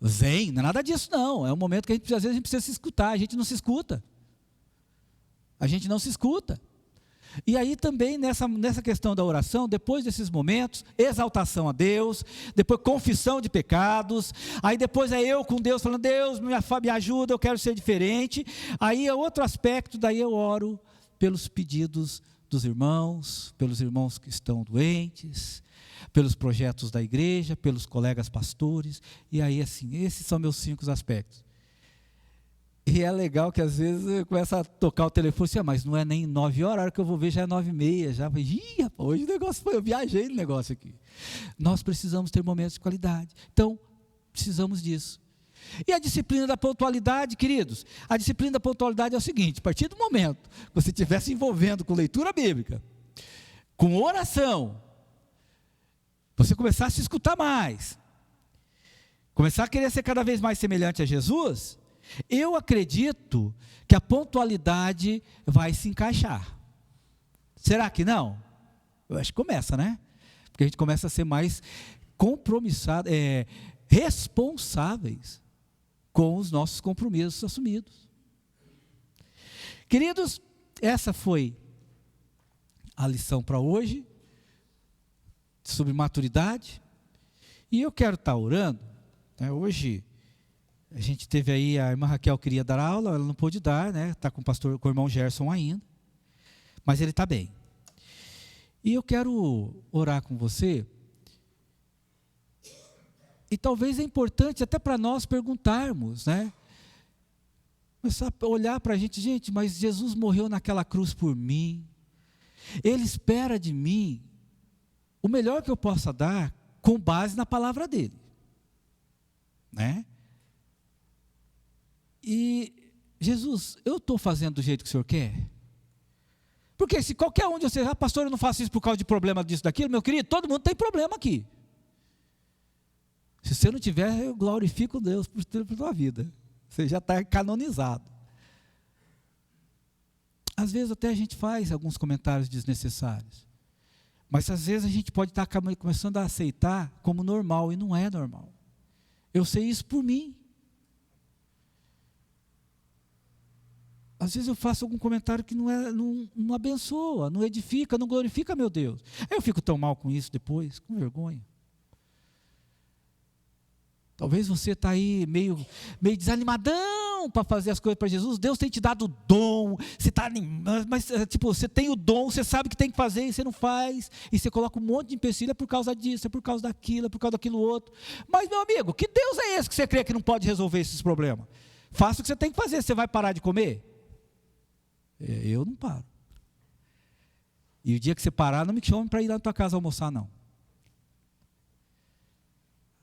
zen, não é nada disso não. É um momento que às vezes a gente precisa se escutar, a gente não se escuta. A gente não se escuta. E aí também nessa questão da oração, depois desses momentos, exaltação a Deus, depois confissão de pecados, aí depois é eu com Deus falando, Deus me ajuda, eu quero ser diferente. Aí é outro aspecto, daí eu oro pelos pedidos dos irmãos, pelos irmãos que estão doentes, pelos projetos da igreja, pelos colegas pastores, e aí assim, esses são meus 5 aspectos. E é legal que às vezes começa a tocar o telefone assim, mas não é nem 9 horas, a hora que eu vou ver já é 9h30, já rapaz, hoje o negócio foi, eu viajei no negócio aqui. Nós precisamos ter momentos de qualidade, então precisamos disso. E a disciplina da pontualidade, queridos, a disciplina da pontualidade é o seguinte, a partir do momento que você estiver se envolvendo com leitura bíblica, com oração, você começar a se escutar mais, começar a querer ser cada vez mais semelhante a Jesus, eu acredito que a pontualidade vai se encaixar. Será que não? Eu acho que começa, né? Porque a gente começa a ser mais compromissados, responsáveis com os nossos compromissos assumidos. Queridos, essa foi a lição para hoje, sobre maturidade, e eu quero estar orando, né? Hoje a gente teve aí, a irmã Raquel queria dar aula, ela não pôde dar, né? Está com o irmão Gerson ainda, mas ele está bem. E eu quero orar com você, e talvez é importante até para nós perguntarmos, né? Começar a olhar para a gente, mas Jesus morreu naquela cruz por mim, Ele espera de mim o melhor que eu possa dar com base na palavra dEle, né? E, Jesus, eu estou fazendo do jeito que o Senhor quer? Porque se qualquer um de vocês, pastor, eu não faço isso por causa de problema disso, daquilo, meu querido, todo mundo tem problema aqui. Se você não tiver, eu glorifico Deus por tua vida. Você já está canonizado. Às vezes até a gente faz alguns comentários desnecessários. Mas às vezes a gente pode estar começando a aceitar como normal, e não é normal. Eu sei isso por mim. Às vezes eu faço algum comentário que não abençoa, não edifica, não glorifica meu Deus. Eu fico tão mal com isso depois, com vergonha. Talvez você está aí meio desanimadão para fazer as coisas para Jesus. Deus tem te dado dom, você está animado, mas tipo, você tem o dom, você sabe que tem que fazer e você não faz. E você coloca um monte de empecilho, é por causa disso, é por causa daquilo, é por causa daquilo outro. Mas meu amigo, que Deus é esse que você crê que não pode resolver esses problemas? Faça o que você tem que fazer, você vai parar de comer? Eu não paro. E o dia que você parar, não me chame para ir lá na tua casa almoçar, não.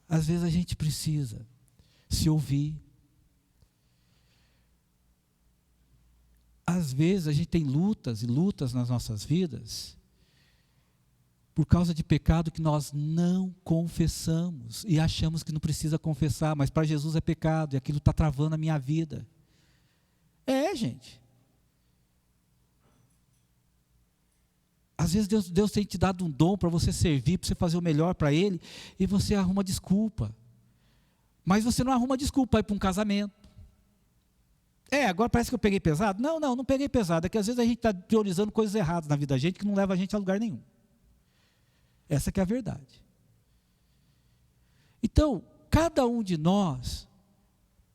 Às vezes a gente precisa se ouvir. Às vezes a gente tem lutas e lutas nas nossas vidas por causa de pecado que nós não confessamos e achamos que não precisa confessar, mas para Jesus é pecado e aquilo está travando a minha vida. Gente. Às vezes Deus tem te dado um dom para você servir, para você fazer o melhor para Ele, e você arruma desculpa. Mas você não arruma desculpa para ir para um casamento. Agora parece que eu peguei pesado. Não peguei pesado. É que às vezes a gente está priorizando coisas erradas na vida da gente, que não leva a gente a lugar nenhum. Essa que é a verdade. Então, cada um de nós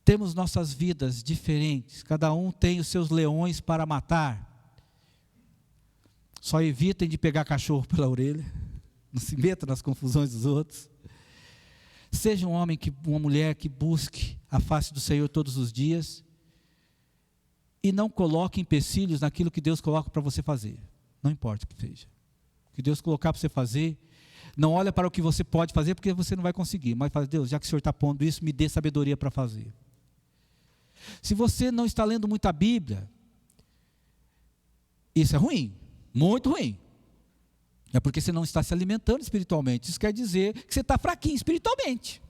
temos nossas vidas diferentes, cada um tem os seus leões para matar. Só evitem de pegar cachorro pela orelha, não se metam nas confusões dos outros. Seja um homem, uma mulher que busque a face do Senhor todos os dias, e não coloque empecilhos naquilo que Deus coloca para você fazer, não importa o que seja. O que Deus colocar para você fazer, não olha para o que você pode fazer, porque você não vai conseguir, mas fala, Deus, já que o Senhor está pondo isso, me dê sabedoria para fazer. Se você não está lendo muita Bíblia, isso é ruim, muito ruim. É porque você não está se alimentando espiritualmente. Isso quer dizer que você está fraquinho espiritualmente.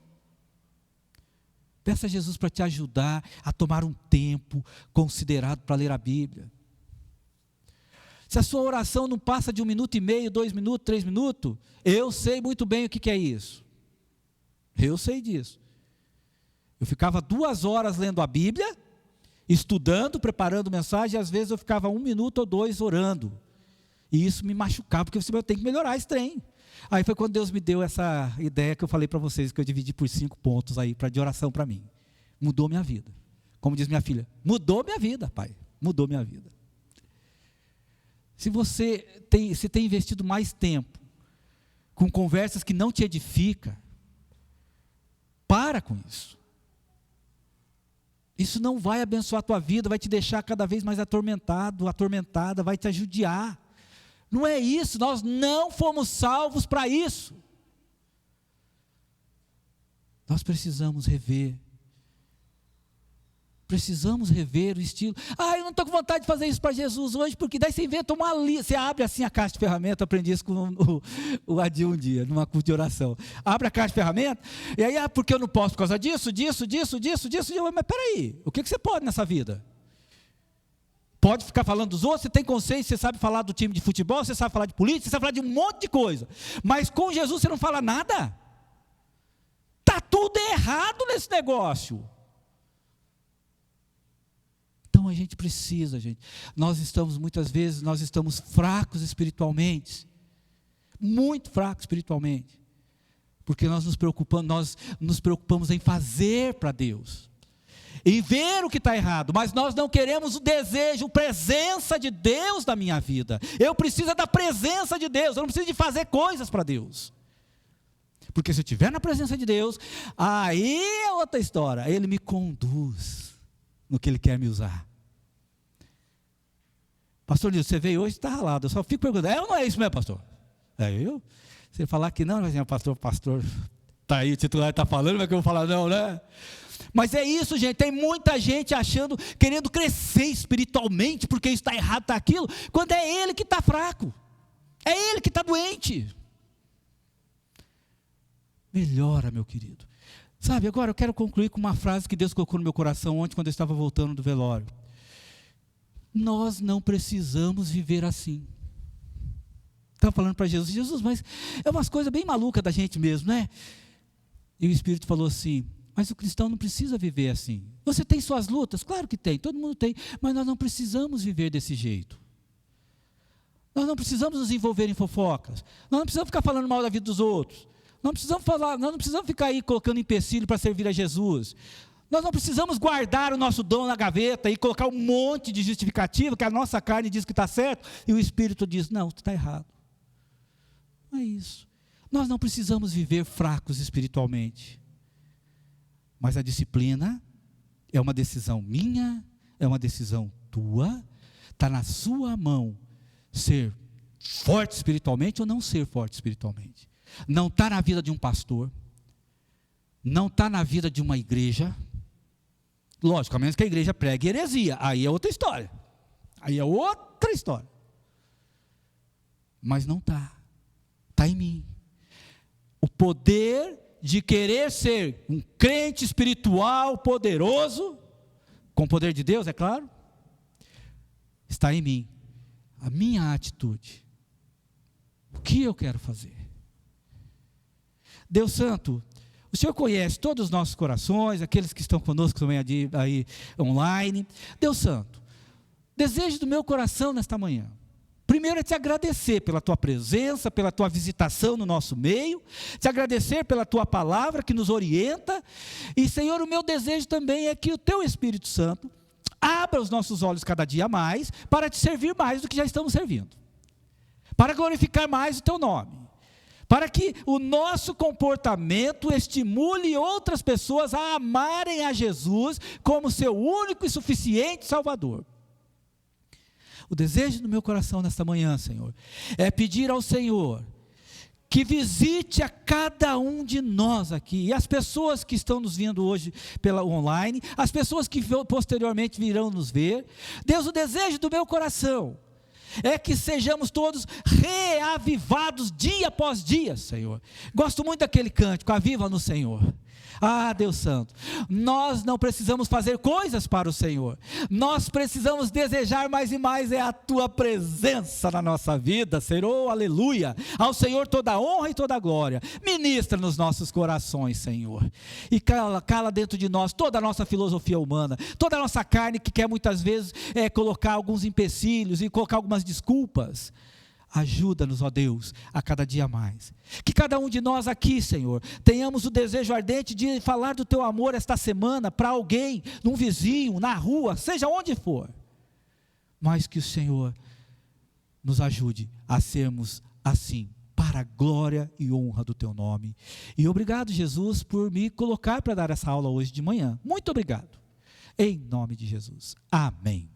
Peça a Jesus para te ajudar a tomar um tempo considerado para ler a Bíblia. Se a sua oração não passa de 1 minuto e meio, 2 minutos, 3 minutos, eu sei muito bem o que é isso. Eu sei disso. Eu ficava 2 horas lendo a Bíblia, estudando, preparando mensagem, e às vezes eu ficava 1 minuto ou 2 orando. E isso me machucava, porque eu tenho que melhorar esse trem. Aí foi quando Deus me deu essa ideia que eu falei para vocês, que eu dividi por 5 pontos aí, de oração para mim. Mudou minha vida. Como diz minha filha, mudou minha vida, pai. Mudou minha vida. Se você tem investido mais tempo com conversas que não te edificam, para com isso. Isso não vai abençoar a tua vida, vai te deixar cada vez mais atormentado, atormentada, vai te ajudiar. Não é isso, nós não fomos salvos para isso. Nós precisamos rever o estilo. Eu não estou com vontade de fazer isso para Jesus hoje, porque daí você inventa uma lista, você abre assim a caixa de ferramentas, eu aprendi isso com o Adil um dia, numa curso de oração. Abre a caixa de ferramentas, e aí, porque eu não posso por causa disso, mas peraí, o que você pode nessa vida? Pode ficar falando dos outros, você tem consciência, você sabe falar do time de futebol, você sabe falar de política, você sabe falar de um monte de coisa, mas com Jesus você não fala nada. Está tudo errado nesse negócio. Então a gente precisa, muitas vezes nós estamos fracos espiritualmente, muito fracos espiritualmente, porque nós nos preocupamos em fazer para Deus, em ver o que está errado, mas nós não queremos o desejo, a presença de Deus na minha vida. Eu preciso da presença de Deus, eu não preciso de fazer coisas para Deus, porque se eu estiver na presença de Deus, aí é outra história, Ele me conduz no que Ele quer me usar. Pastor Nilson, você veio hoje e está ralado, eu só fico perguntando, ou não é isso mesmo, pastor? Se ele falar que não, vai dizer, pastor, está aí, o titular está falando, mas que eu vou falar não, né? Mas é isso, gente, tem muita gente querendo crescer espiritualmente, porque isso está errado, está aquilo, quando é ele que está fraco, é ele que está doente. Melhora, meu querido. Sabe, agora eu quero concluir com uma frase que Deus colocou no meu coração ontem, quando eu estava voltando do velório. Nós não precisamos viver assim. Estava falando para Jesus, mas é umas coisas bem malucas da gente mesmo, né? E o Espírito falou assim, mas o cristão não precisa viver assim. Você tem suas lutas? Claro que tem, todo mundo tem, mas nós não precisamos viver desse jeito. Nós não precisamos nos envolver em fofocas, nós não precisamos ficar falando mal da vida dos outros, nós não precisamos ficar aí colocando empecilho para servir a Jesus. Nós não precisamos guardar o nosso dom na gaveta e colocar um monte de justificativa, que a nossa carne diz que está certo, e o Espírito diz, não, tu está errado. Não é isso. Nós não precisamos viver fracos espiritualmente. Mas a disciplina é uma decisão minha, é uma decisão tua, está na sua mão ser forte espiritualmente ou não ser forte espiritualmente. Não está na vida de um pastor, não está na vida de uma igreja. Lógico, a menos que a igreja pregue heresia, aí é outra história. Mas não está. Está em mim. O poder de querer ser um crente espiritual poderoso, com o poder de Deus, é claro, está em mim. A minha atitude. O que eu quero fazer? Deus Santo, o Senhor conhece todos os nossos corações, aqueles que estão conosco também aí online. Deus Santo, desejo do meu coração nesta manhã, primeiro é te agradecer pela tua presença, pela tua visitação no nosso meio, te agradecer pela tua palavra que nos orienta, e Senhor, o meu desejo também é que o teu Espírito Santo abra os nossos olhos cada dia mais, para te servir mais do que já estamos servindo, para glorificar mais o teu nome, para que o nosso comportamento estimule outras pessoas a amarem a Jesus como seu único e suficiente Salvador. O desejo do meu coração nesta manhã, Senhor, é pedir ao Senhor que visite a cada um de nós aqui, e as pessoas que estão nos vendo hoje pela online, as pessoas que posteriormente virão nos ver. Deus, o desejo do meu coração é que sejamos todos reavivados dia após dia, Senhor. Gosto muito daquele cântico, aviva no Senhor. Ah, Deus Santo, nós não precisamos fazer coisas para o Senhor, nós precisamos desejar mais e mais é a Tua presença na nossa vida, Senhor, oh, aleluia, ao Senhor toda a honra e toda a glória, ministra nos nossos corações, Senhor, e cala dentro de nós toda a nossa filosofia humana, toda a nossa carne que quer muitas vezes colocar alguns empecilhos e colocar algumas desculpas. Ajuda-nos, ó Deus, a cada dia mais. Que cada um de nós aqui, Senhor, tenhamos o desejo ardente de falar do Teu amor esta semana para alguém, num vizinho, na rua, seja onde for. Mas que o Senhor nos ajude a sermos assim, para a glória e honra do Teu nome. E obrigado, Jesus, por me colocar para dar essa aula hoje de manhã. Muito obrigado. Em nome de Jesus. Amém.